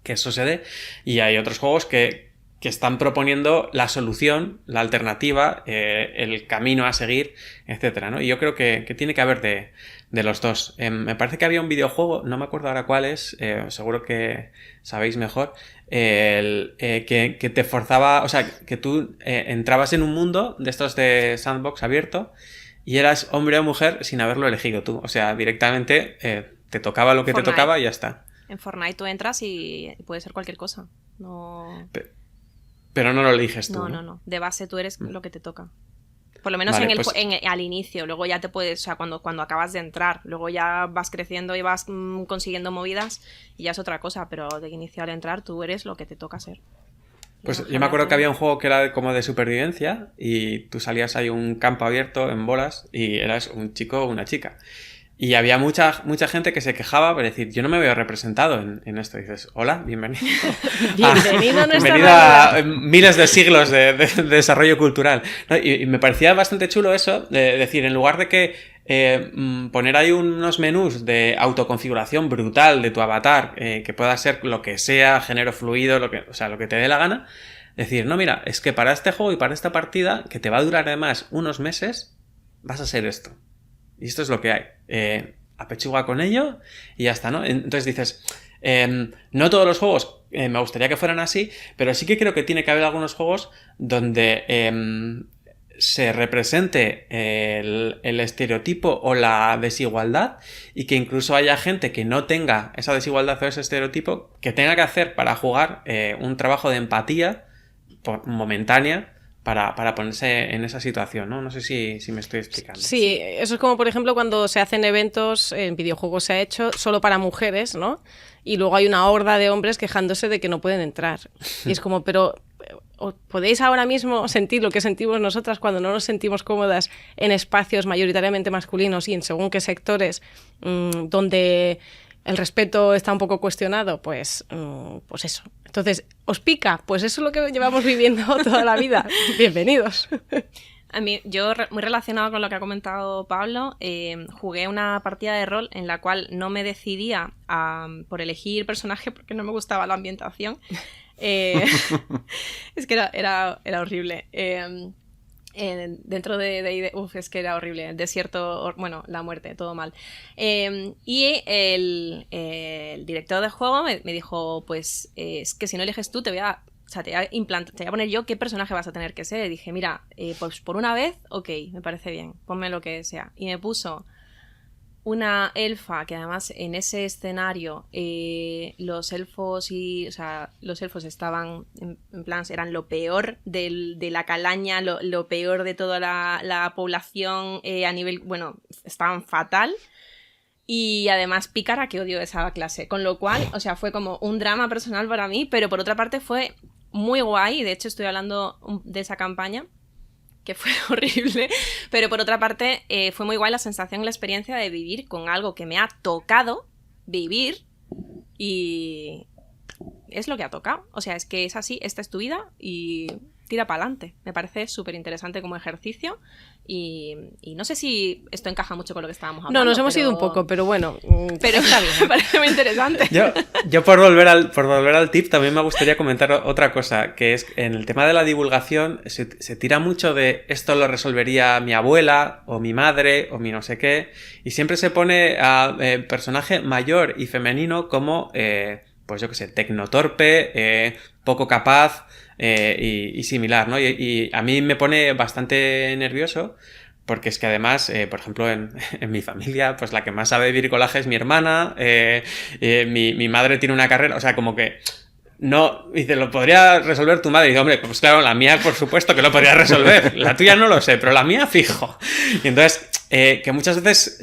que eso se dé, y hay otros juegos que que están proponiendo la solución, la alternativa, el camino a seguir, etcétera, ¿no? Y yo creo que tiene que haber de los dos. Me parece que había un videojuego, no me acuerdo ahora cuál es, seguro que sabéis mejor, que te forzaba, o sea, que tú entrabas en un mundo de estos de sandbox abierto y eras hombre o mujer sin haberlo elegido tú. O sea, directamente te tocaba lo que Fortnite. te tocaba y ya está. En Fortnite tú entras y puede ser cualquier cosa. No... Pero no lo eliges tú. No. De base tú eres lo que te toca. Por lo menos Vale, al inicio. Luego ya te puedes, o sea, cuando acabas de entrar, luego ya vas creciendo y vas consiguiendo movidas y ya es otra cosa, pero de inicio al entrar tú eres lo que te toca ser. Pues yo me acuerdo que había un juego que era como de supervivencia y tú salías ahí un campo abierto en bolas y eras un chico o una chica. Y había mucha gente que se quejaba por decir, yo no me veo representado en esto. Y dices, hola, bienvenido. Bienvenido a nuestra Bienvenido a miles de siglos de desarrollo cultural. ¿No? Y me parecía bastante chulo eso, de decir, en lugar de que poner ahí unos menús de autoconfiguración brutal de tu avatar, que pueda ser lo que sea, género fluido, lo que te dé la gana, decir, no, mira, es que para este juego y para esta partida, que te va a durar además unos meses, vas a ser esto. Y esto es lo que hay. Apechuga con ello y ya está, ¿no? Entonces dices, no todos los juegos me gustaría que fueran así, pero sí que creo que tiene que haber algunos juegos donde se represente el estereotipo o la desigualdad y que incluso haya gente que no tenga esa desigualdad o ese estereotipo que tenga que hacer para jugar un trabajo de empatía momentánea para ponerse en esa situación, ¿no? No sé si me estoy explicando. Sí, eso es como, por ejemplo, cuando se hacen eventos, en videojuegos se ha hecho solo para mujeres, ¿no? Y luego hay una horda de hombres quejándose de que no pueden entrar. Y es como, pero ¿podéis ahora mismo sentir lo que sentimos nosotras cuando no nos sentimos cómodas en espacios mayoritariamente masculinos y en según qué sectores donde el respeto está un poco cuestionado? Pues eso. Entonces, ¿os pica? Pues eso es lo que llevamos viviendo toda la vida. Bienvenidos. A mí, muy relacionado con lo que ha comentado Pablo, jugué una partida de rol en la cual no me decidía por elegir personaje porque no me gustaba la ambientación. Es que era horrible. Dentro de es que era horrible. El desierto, bueno, la muerte, todo mal. Y el director del juego me dijo, pues es que si no eliges tú te voy a poner yo qué personaje vas a tener que ser. Y dije, mira, pues por una vez, ok, me parece bien, ponme lo que sea. Y me puso una elfa que además en ese escenario los elfos estaban en plan, eran lo peor de la calaña, lo peor de toda la población a nivel, bueno, estaban fatal. Y además pícara, que odio esa clase. Con lo cual, o sea, fue como un drama personal para mí, pero por otra parte fue muy guay. De hecho, estoy hablando de esa campaña, que fue horrible. Pero por otra parte, fue muy guay la sensación y la experiencia de vivir con algo que me ha tocado vivir. Y es lo que ha tocado. O sea, es que es así, esta es tu vida y tira para adelante. Me parece súper interesante como ejercicio. Y no sé si esto encaja mucho con lo que estábamos hablando. No, nos hemos ido un poco, pero bueno. Pero está bien, me parece muy interesante. Yo por volver al tip también me gustaría comentar otra cosa, que es en el tema de la divulgación se tira mucho de esto lo resolvería mi abuela o mi madre o mi no sé qué, y siempre se pone a personaje mayor y femenino como, pues yo qué sé, tecnotorpe, poco capaz y similar, ¿no? Y a mí me pone bastante nervioso. Porque es que además, por ejemplo, en mi familia, pues la que más sabe de bricolaje es mi hermana, mi madre tiene una carrera, o sea, como que no, dice, ¿lo podría resolver tu madre? Y dice, hombre, pues claro, la mía por supuesto que lo podría resolver, la tuya no lo sé, pero la mía fijo. Y entonces, que muchas veces,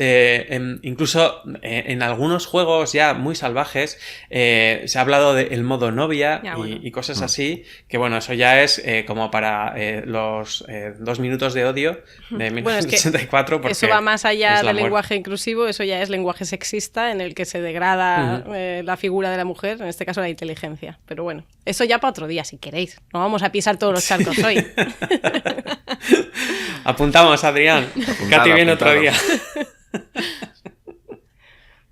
incluso en algunos juegos ya muy salvajes, se ha hablado del modo novia y cosas así, que bueno, eso ya es como para los 2 minutos de odio de 1984. Porque eso va más allá del lenguaje inclusivo, eso ya es lenguaje sexista en el que se degrada la figura de la mujer, en este caso la inteligencia. Pero bueno, eso ya para otro día, si queréis. No vamos a pisar todos los charcos hoy. Apuntamos, Adrián. Katy viene otro día.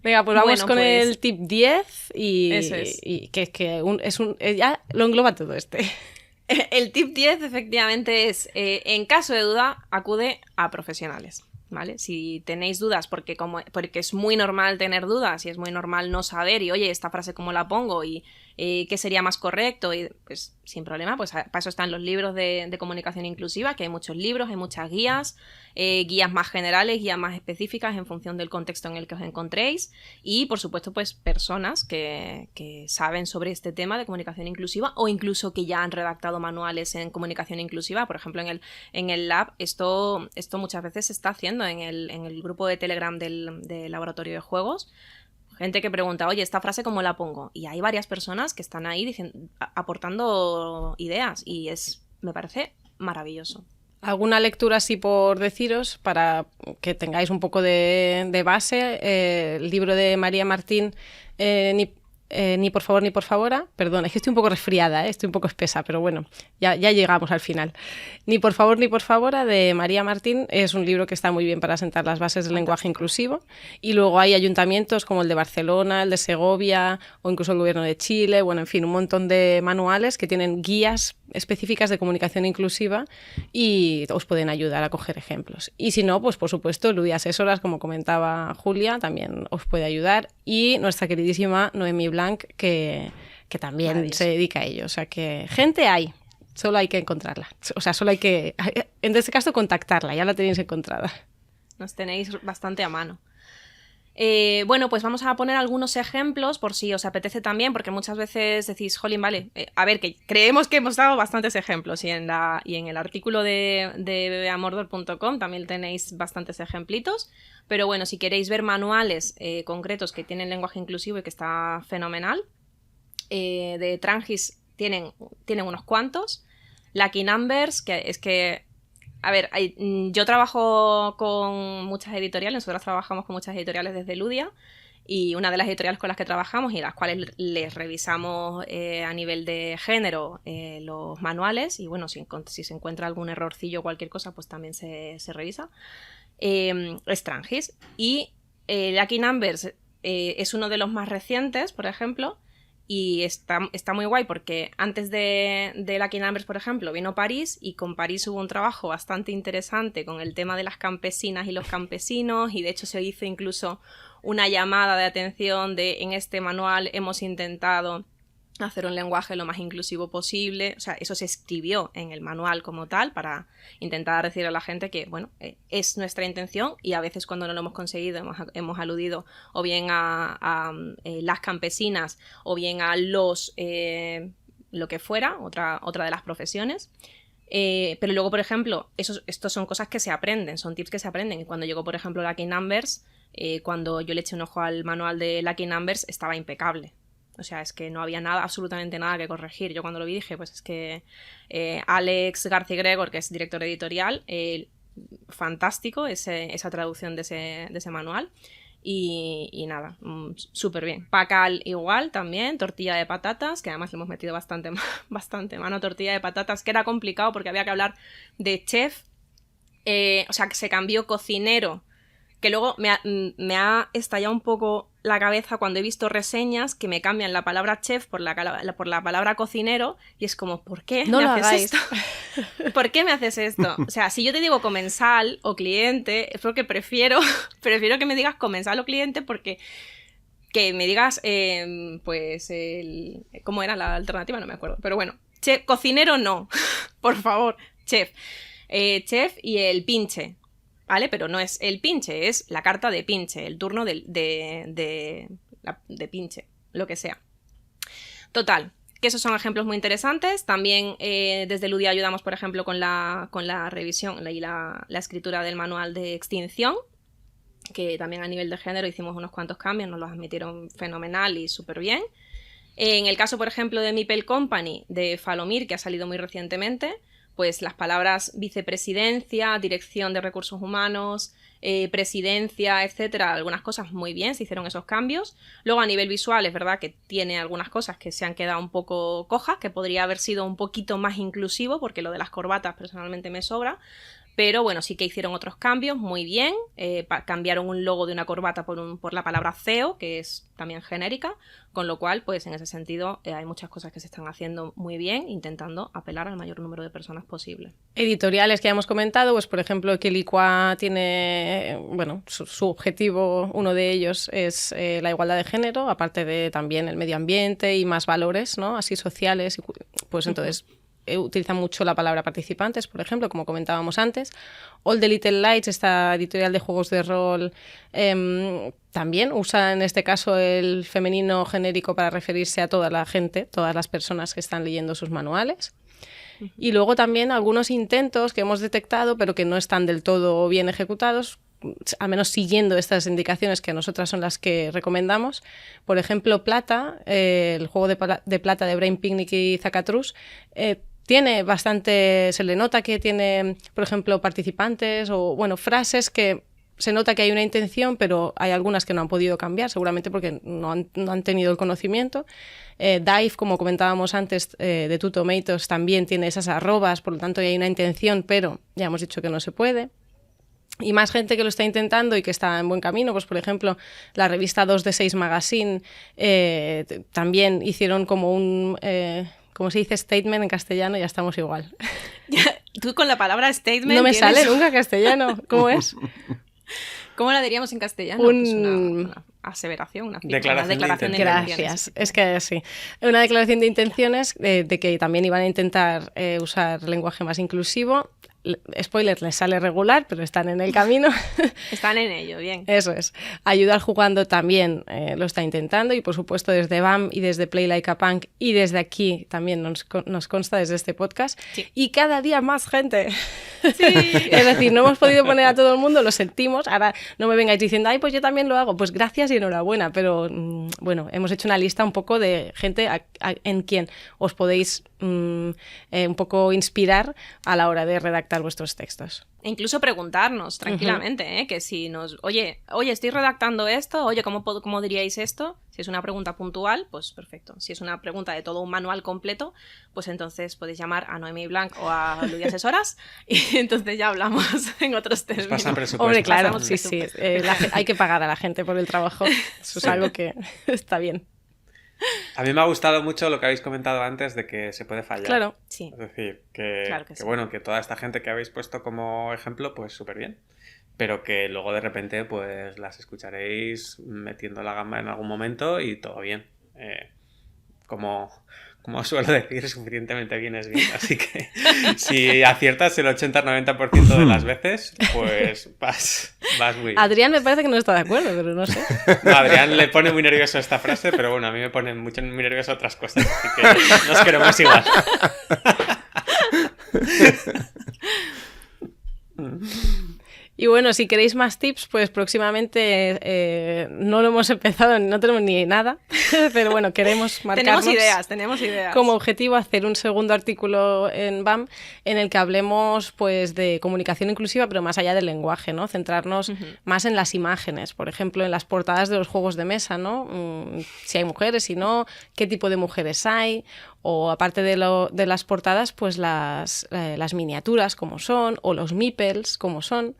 Venga, pues vamos con el tip 10 y que ya lo engloba todo este. El tip 10 efectivamente es, en caso de duda, acude a profesionales. ¿Vale? Si tenéis dudas, porque es muy normal tener dudas y es muy normal no saber y oye, esta frase cómo la pongo y qué sería más correcto, y pues sin problema, pues para eso están los libros de comunicación inclusiva, que hay muchos libros, hay muchas guías, guías más generales, guías más específicas en función del contexto en el que os encontréis y por supuesto pues personas que saben sobre este tema de comunicación inclusiva o incluso que ya han redactado manuales en comunicación inclusiva. Por ejemplo, en el lab esto muchas veces se está haciendo en el grupo de Telegram del laboratorio de juegos. Gente que pregunta, oye, ¿esta frase cómo la pongo? Y hay varias personas que están ahí aportando ideas y me parece maravilloso. ¿Alguna lectura así por deciros para que tengáis un poco de base? El libro de María Martín, Ni por favor ni por favora. Perdón, es que estoy un poco resfriada, estoy un poco espesa, pero bueno, ya llegamos al final. Ni por favor ni por favora, de María Martín, es un libro que está muy bien para sentar las bases del lenguaje inclusivo. Y luego hay ayuntamientos como el de Barcelona, el de Segovia o incluso el gobierno de Chile, bueno, en fin, un montón de manuales que tienen guías específicas de comunicación inclusiva y os pueden ayudar a coger ejemplos. Y si no, pues por supuesto, Ludi Asesoras, como comentaba Julia, también os puede ayudar. Y nuestra queridísima Noemí Blanc, que también se dedica a ello. O sea que gente hay, solo hay que encontrarla. O sea, solo hay que, en este caso, contactarla, ya la tenéis encontrada. Nos tenéis bastante a mano. Bueno, pues vamos a poner algunos ejemplos por si os apetece también, porque muchas veces decís, jolín, vale, a ver, que creemos que hemos dado bastantes ejemplos y en el artículo de bebeamordor.com también tenéis bastantes ejemplitos, pero bueno, si queréis ver manuales concretos que tienen lenguaje inclusivo y que está fenomenal, de Trangis tienen unos cuantos. Lucky Numbers, que es que a ver, yo trabajo con muchas editoriales, nosotros trabajamos con muchas editoriales desde Ludia y una de las editoriales con las que trabajamos y las cuales les revisamos a nivel de género los manuales y bueno, si se encuentra algún errorcillo o cualquier cosa, pues también se revisa, es Trangis. Y Lucky Numbers es uno de los más recientes, por ejemplo, y está muy guay porque antes de Lucky Numbers, por ejemplo, vino París y con París hubo un trabajo bastante interesante con el tema de las campesinas y los campesinos y de hecho se hizo incluso una llamada de atención de en este manual hemos intentado hacer un lenguaje lo más inclusivo posible. O sea, eso se escribió en el manual como tal para intentar decir a la gente que, bueno, es nuestra intención y a veces cuando no lo hemos conseguido hemos aludido o bien a las campesinas o bien a los lo que fuera, otra de las profesiones. Pero luego, por ejemplo, estos son cosas que se aprenden, son tips que se aprenden. Y cuando llegó, por ejemplo, Lucky Numbers, cuando yo le eché un ojo al manual de Lucky Numbers, estaba impecable. O sea, es que no había absolutamente nada que corregir. Yo cuando lo vi dije, pues es que Alex García Gregor, que es director editorial, fantástico esa traducción de ese manual. Y nada, súper bien. Pacal igual también, tortilla de patatas, que además le hemos metido bastante mano, tortilla de patatas, que era complicado porque había que hablar de chef. O sea, que se cambió cocinero, que luego me ha estallado un poco la cabeza cuando he visto reseñas que me cambian la palabra chef por la palabra cocinero y es como, ¿por qué no me lo haces hagáis esto? ¿Por qué me haces esto? O sea, si yo te digo comensal o cliente, es porque prefiero que me digas comensal o cliente porque que me digas, pues, ¿cómo era la alternativa? No me acuerdo. Pero bueno, chef, cocinero no, por favor, chef. Chef y el pinche. ¿Vale? Pero no es el pinche, es la carta de pinche, el turno de pinche, lo que sea. Total, que esos son ejemplos muy interesantes. También desde Ludia ayudamos, por ejemplo, con la revisión y la escritura del manual de extinción, que también a nivel de género hicimos unos cuantos cambios, nos los admitieron fenomenal y súper bien. En el caso, por ejemplo, de Mipel Company, de Falomir, que ha salido muy recientemente, pues las palabras vicepresidencia, dirección de recursos humanos, presidencia, etcétera, algunas cosas muy bien, se hicieron esos cambios. Luego a nivel visual es verdad que tiene algunas cosas que se han quedado un poco cojas, que podría haber sido un poquito más inclusivo, porque lo de las corbatas personalmente me sobra, Pero bueno, sí que hicieron otros cambios, muy bien. Cambiaron un logo de una corbata por la palabra CEO, que es también genérica, con lo cual, pues en ese sentido, hay muchas cosas que se están haciendo muy bien, intentando apelar al mayor número de personas posible. Editoriales que ya hemos comentado, pues por ejemplo, Quilicua tiene, bueno, su objetivo, uno de ellos es la igualdad de género, aparte de también el medio ambiente y más valores, ¿no? Así sociales, pues entonces... utilizan mucho la palabra participantes, por ejemplo, como comentábamos antes. All the Little Lights, esta editorial de juegos de rol, también usa en este caso el femenino genérico para referirse a toda la gente, todas las personas que están leyendo sus manuales. Y luego también algunos intentos que hemos detectado, pero que no están del todo bien ejecutados, al menos siguiendo estas indicaciones que a nosotras son las que recomendamos. Por ejemplo, Plata, el juego de Plata de Brain Picnic y Zacatrus, tiene bastante, se le nota que tiene, por ejemplo, participantes o, bueno, frases que se nota que hay una intención, pero hay algunas que no han podido cambiar, seguramente porque no han tenido el conocimiento. Dive, como comentábamos antes, de Two Tomatoes, también tiene esas arrobas, por lo tanto hay una intención, pero ya hemos dicho que no se puede. Y más gente que lo está intentando y que está en buen camino, pues por ejemplo, la revista 2 de 6 Magazine también hicieron como un... como se dice statement en castellano, ya estamos igual. Tú con la palabra statement... No me sale nunca castellano. ¿Cómo es? ¿Cómo la diríamos en castellano? Pues una aseveración, una declaración de intenciones. Gracias. Es que sí. Una declaración de intenciones de que también iban a intentar usar lenguaje más inclusivo. Spoiler, les sale regular, pero están en el camino. Están en ello, bien. Eso es. Ayudar jugando también lo está intentando y por supuesto desde BAM y desde Play Like a Punk y desde aquí también nos consta desde este podcast. Sí. Y cada día más gente. Sí. Es decir, no hemos podido poner a todo el mundo, lo sentimos. Ahora no me vengáis diciendo, ay, pues yo también lo hago. Pues gracias y enhorabuena. Pero bueno, hemos hecho una lista un poco de gente en quien os podéis un poco inspirar a la hora de redactar vuestros textos. E incluso preguntarnos tranquilamente, que si nos... Oye, estoy redactando esto, oye, ¿cómo diríais esto? Si es una pregunta puntual, pues perfecto. Si es una pregunta de todo un manual completo, pues entonces podéis llamar a Noemi Blanc o a Luis Asesoras y entonces ya hablamos en otros términos. Pasan presupuesto. Hombre, claro, Pasamos sí. Hay que pagar a la gente por el trabajo. Eso es algo que está bien. A mí me ha gustado mucho lo que habéis comentado antes de que se puede fallar. Claro. Sí. Es decir, que sí. bueno, que toda esta gente que habéis puesto como ejemplo, pues súper bien. Pero que luego de repente pues las escucharéis metiendo la gamba en algún momento y todo bien. Como suelo decir, suficientemente bien es bien. Así que si aciertas el 80-90% de las veces, pues vas muy bien. Adrián me parece que no está de acuerdo, pero no sé. No, a Adrián le pone muy nervioso esta frase, pero bueno, a mí me ponen muy nervioso otras cosas. Así que nos queremos igual. Y bueno, si queréis más tips, pues próximamente no lo hemos empezado, no tenemos ni nada, pero bueno, queremos marcarnos Tenemos ideas. como objetivo hacer un segundo artículo en BAM en el que hablemos pues de comunicación inclusiva, pero más allá del lenguaje, ¿no? Centrarnos más en las imágenes, por ejemplo, en las portadas de los juegos de mesa, ¿no? Si hay mujeres, si no, qué tipo de mujeres hay, o aparte de las portadas, pues las miniaturas como son, o los meeples como son.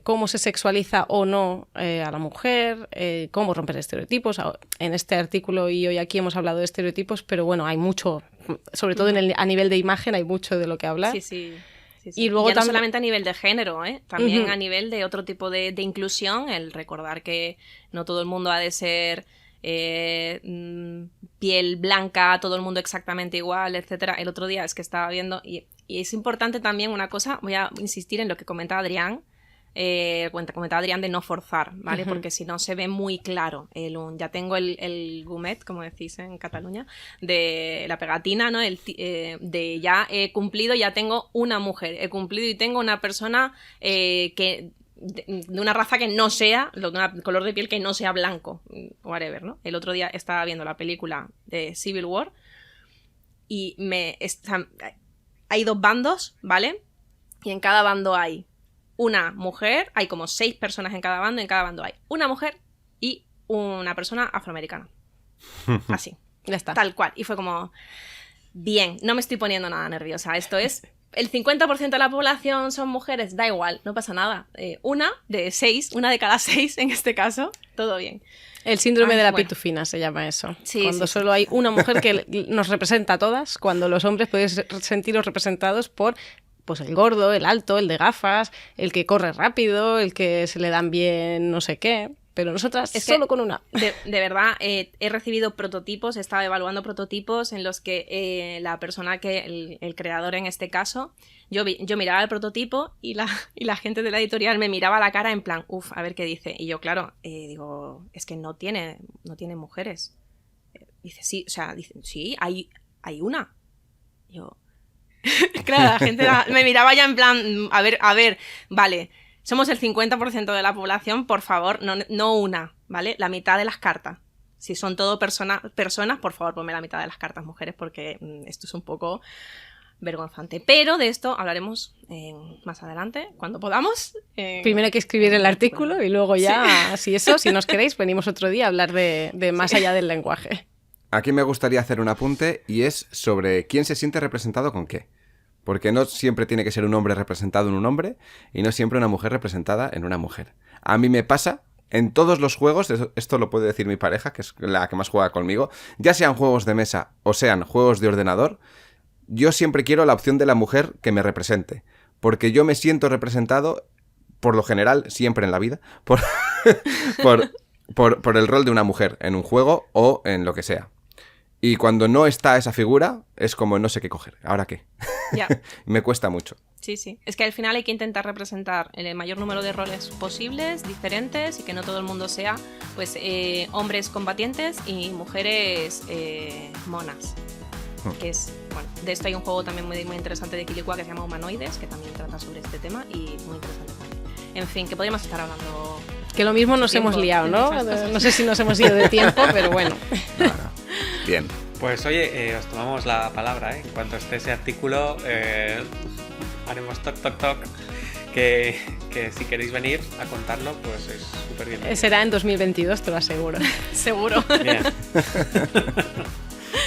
Cómo se sexualiza o no a la mujer, cómo romper estereotipos. En este artículo y hoy aquí hemos hablado de estereotipos, pero bueno, hay mucho, sobre todo a nivel de imagen, hay mucho de lo que hablar. Sí. Y luego ya no solamente a nivel de género, también a nivel de otro tipo de inclusión, el recordar que no todo el mundo ha de ser piel blanca, todo el mundo exactamente igual, etcétera. El otro día es que estaba viendo y es importante también una cosa, voy a insistir en lo que comenta Adrián, comentaba Adrián de no forzar, ¿vale? Porque si no se ve muy claro. Ya tengo el gumet, como decís en Cataluña, de la pegatina, ¿no? De ya he cumplido, ya tengo una mujer, he cumplido y tengo una persona que... de una raza que no sea, de un color de piel que no sea blanco, whatever, ¿no? El otro día estaba viendo la película de Civil War y hay dos bandos, ¿vale? Y en cada bando hay una mujer, hay como 6 personas en cada bando, y en cada bando hay una mujer y una persona afroamericana. Así. Ya está. Tal cual. Y fue como... Bien, no me estoy poniendo nada nerviosa. Esto es el 50% de la población son mujeres, da igual, no pasa nada. Una de cada 6 en este caso, todo bien. El síndrome de la bueno. pitufina se llama eso. Sí, cuando sí, solo hay una mujer que nos representa a todas, cuando los hombres pueden sentiros representados por pues el gordo, el alto, el de gafas, el que corre rápido, el que se le dan bien no sé qué. Pero nosotras Es solo que, con una. De verdad, he recibido prototipos, he estado evaluando prototipos en los que la persona el creador en este caso, yo miraba el prototipo y la gente de la editorial me miraba a la cara en plan, a ver qué dice. Y yo, claro, digo, es que no tiene mujeres. Dice, sí, o sea, dice, sí, hay una. Yo, claro, la gente me miraba ya en plan, a ver, vale. Somos el 50% de la población, por favor, no una, ¿vale? La mitad de las cartas. Si son todo personas, por favor, ponme la mitad de las cartas mujeres, porque esto es un poco vergonzante. Pero de esto hablaremos más adelante, cuando podamos. Primero hay que escribir el artículo y luego ya, si nos queréis, venimos otro día a hablar de más allá del lenguaje. Aquí me gustaría hacer un apunte y es sobre quién se siente representado con qué. Porque no siempre tiene que ser un hombre representado en un hombre y no siempre una mujer representada en una mujer. A mí me pasa en todos los juegos, esto lo puede decir mi pareja, que es la que más juega conmigo, ya sean juegos de mesa o sean juegos de ordenador, yo siempre quiero la opción de la mujer que me represente. Porque yo me siento representado, por lo general, siempre en la vida, por el rol de una mujer en un juego o en lo que sea. Y cuando no está esa figura, es como no sé qué coger. ¿Ahora qué? Ya. Me cuesta mucho. Sí. Es que al final hay que intentar representar el mayor número de roles posibles, diferentes, y que no todo el mundo sea pues hombres combatientes y mujeres monas. Que es, bueno, de esto hay un juego también muy, muy interesante de Quilicua que se llama Humanoides, que también trata sobre este tema y muy interesante también. En fin, que podríamos estar hablando... Que lo mismo nos hemos liado, ¿no? No sé si nos hemos ido de tiempo, pero bueno. No. Bien. Pues oye, os tomamos la palabra, ¿eh? En cuanto esté ese artículo, haremos toc. Que si queréis venir a contarlo, pues es súper bien. Será en 2022, te lo aseguro. Seguro. Bien.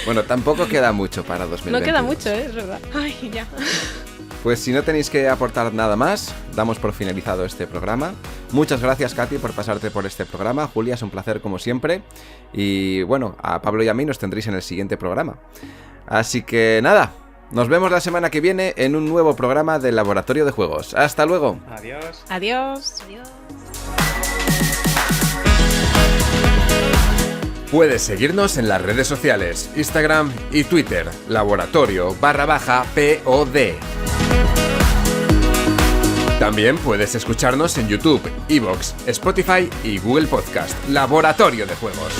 Bueno, tampoco queda mucho para 2022. No queda mucho, es verdad. Ay, ya. Pues si no tenéis que aportar nada más, damos por finalizado este programa. Muchas gracias, Katy, por pasarte por este programa. Julia, es un placer como siempre. Y bueno, a Pablo y a mí nos tendréis en el siguiente programa. Así que nada, nos vemos la semana que viene en un nuevo programa del Laboratorio de Juegos. ¡Hasta luego! Adiós. Adiós. Puedes seguirnos en las redes sociales, Instagram y Twitter, laboratorio_POD. También puedes escucharnos en YouTube, iVoox, Spotify y Google Podcast, Laboratorio de Juegos.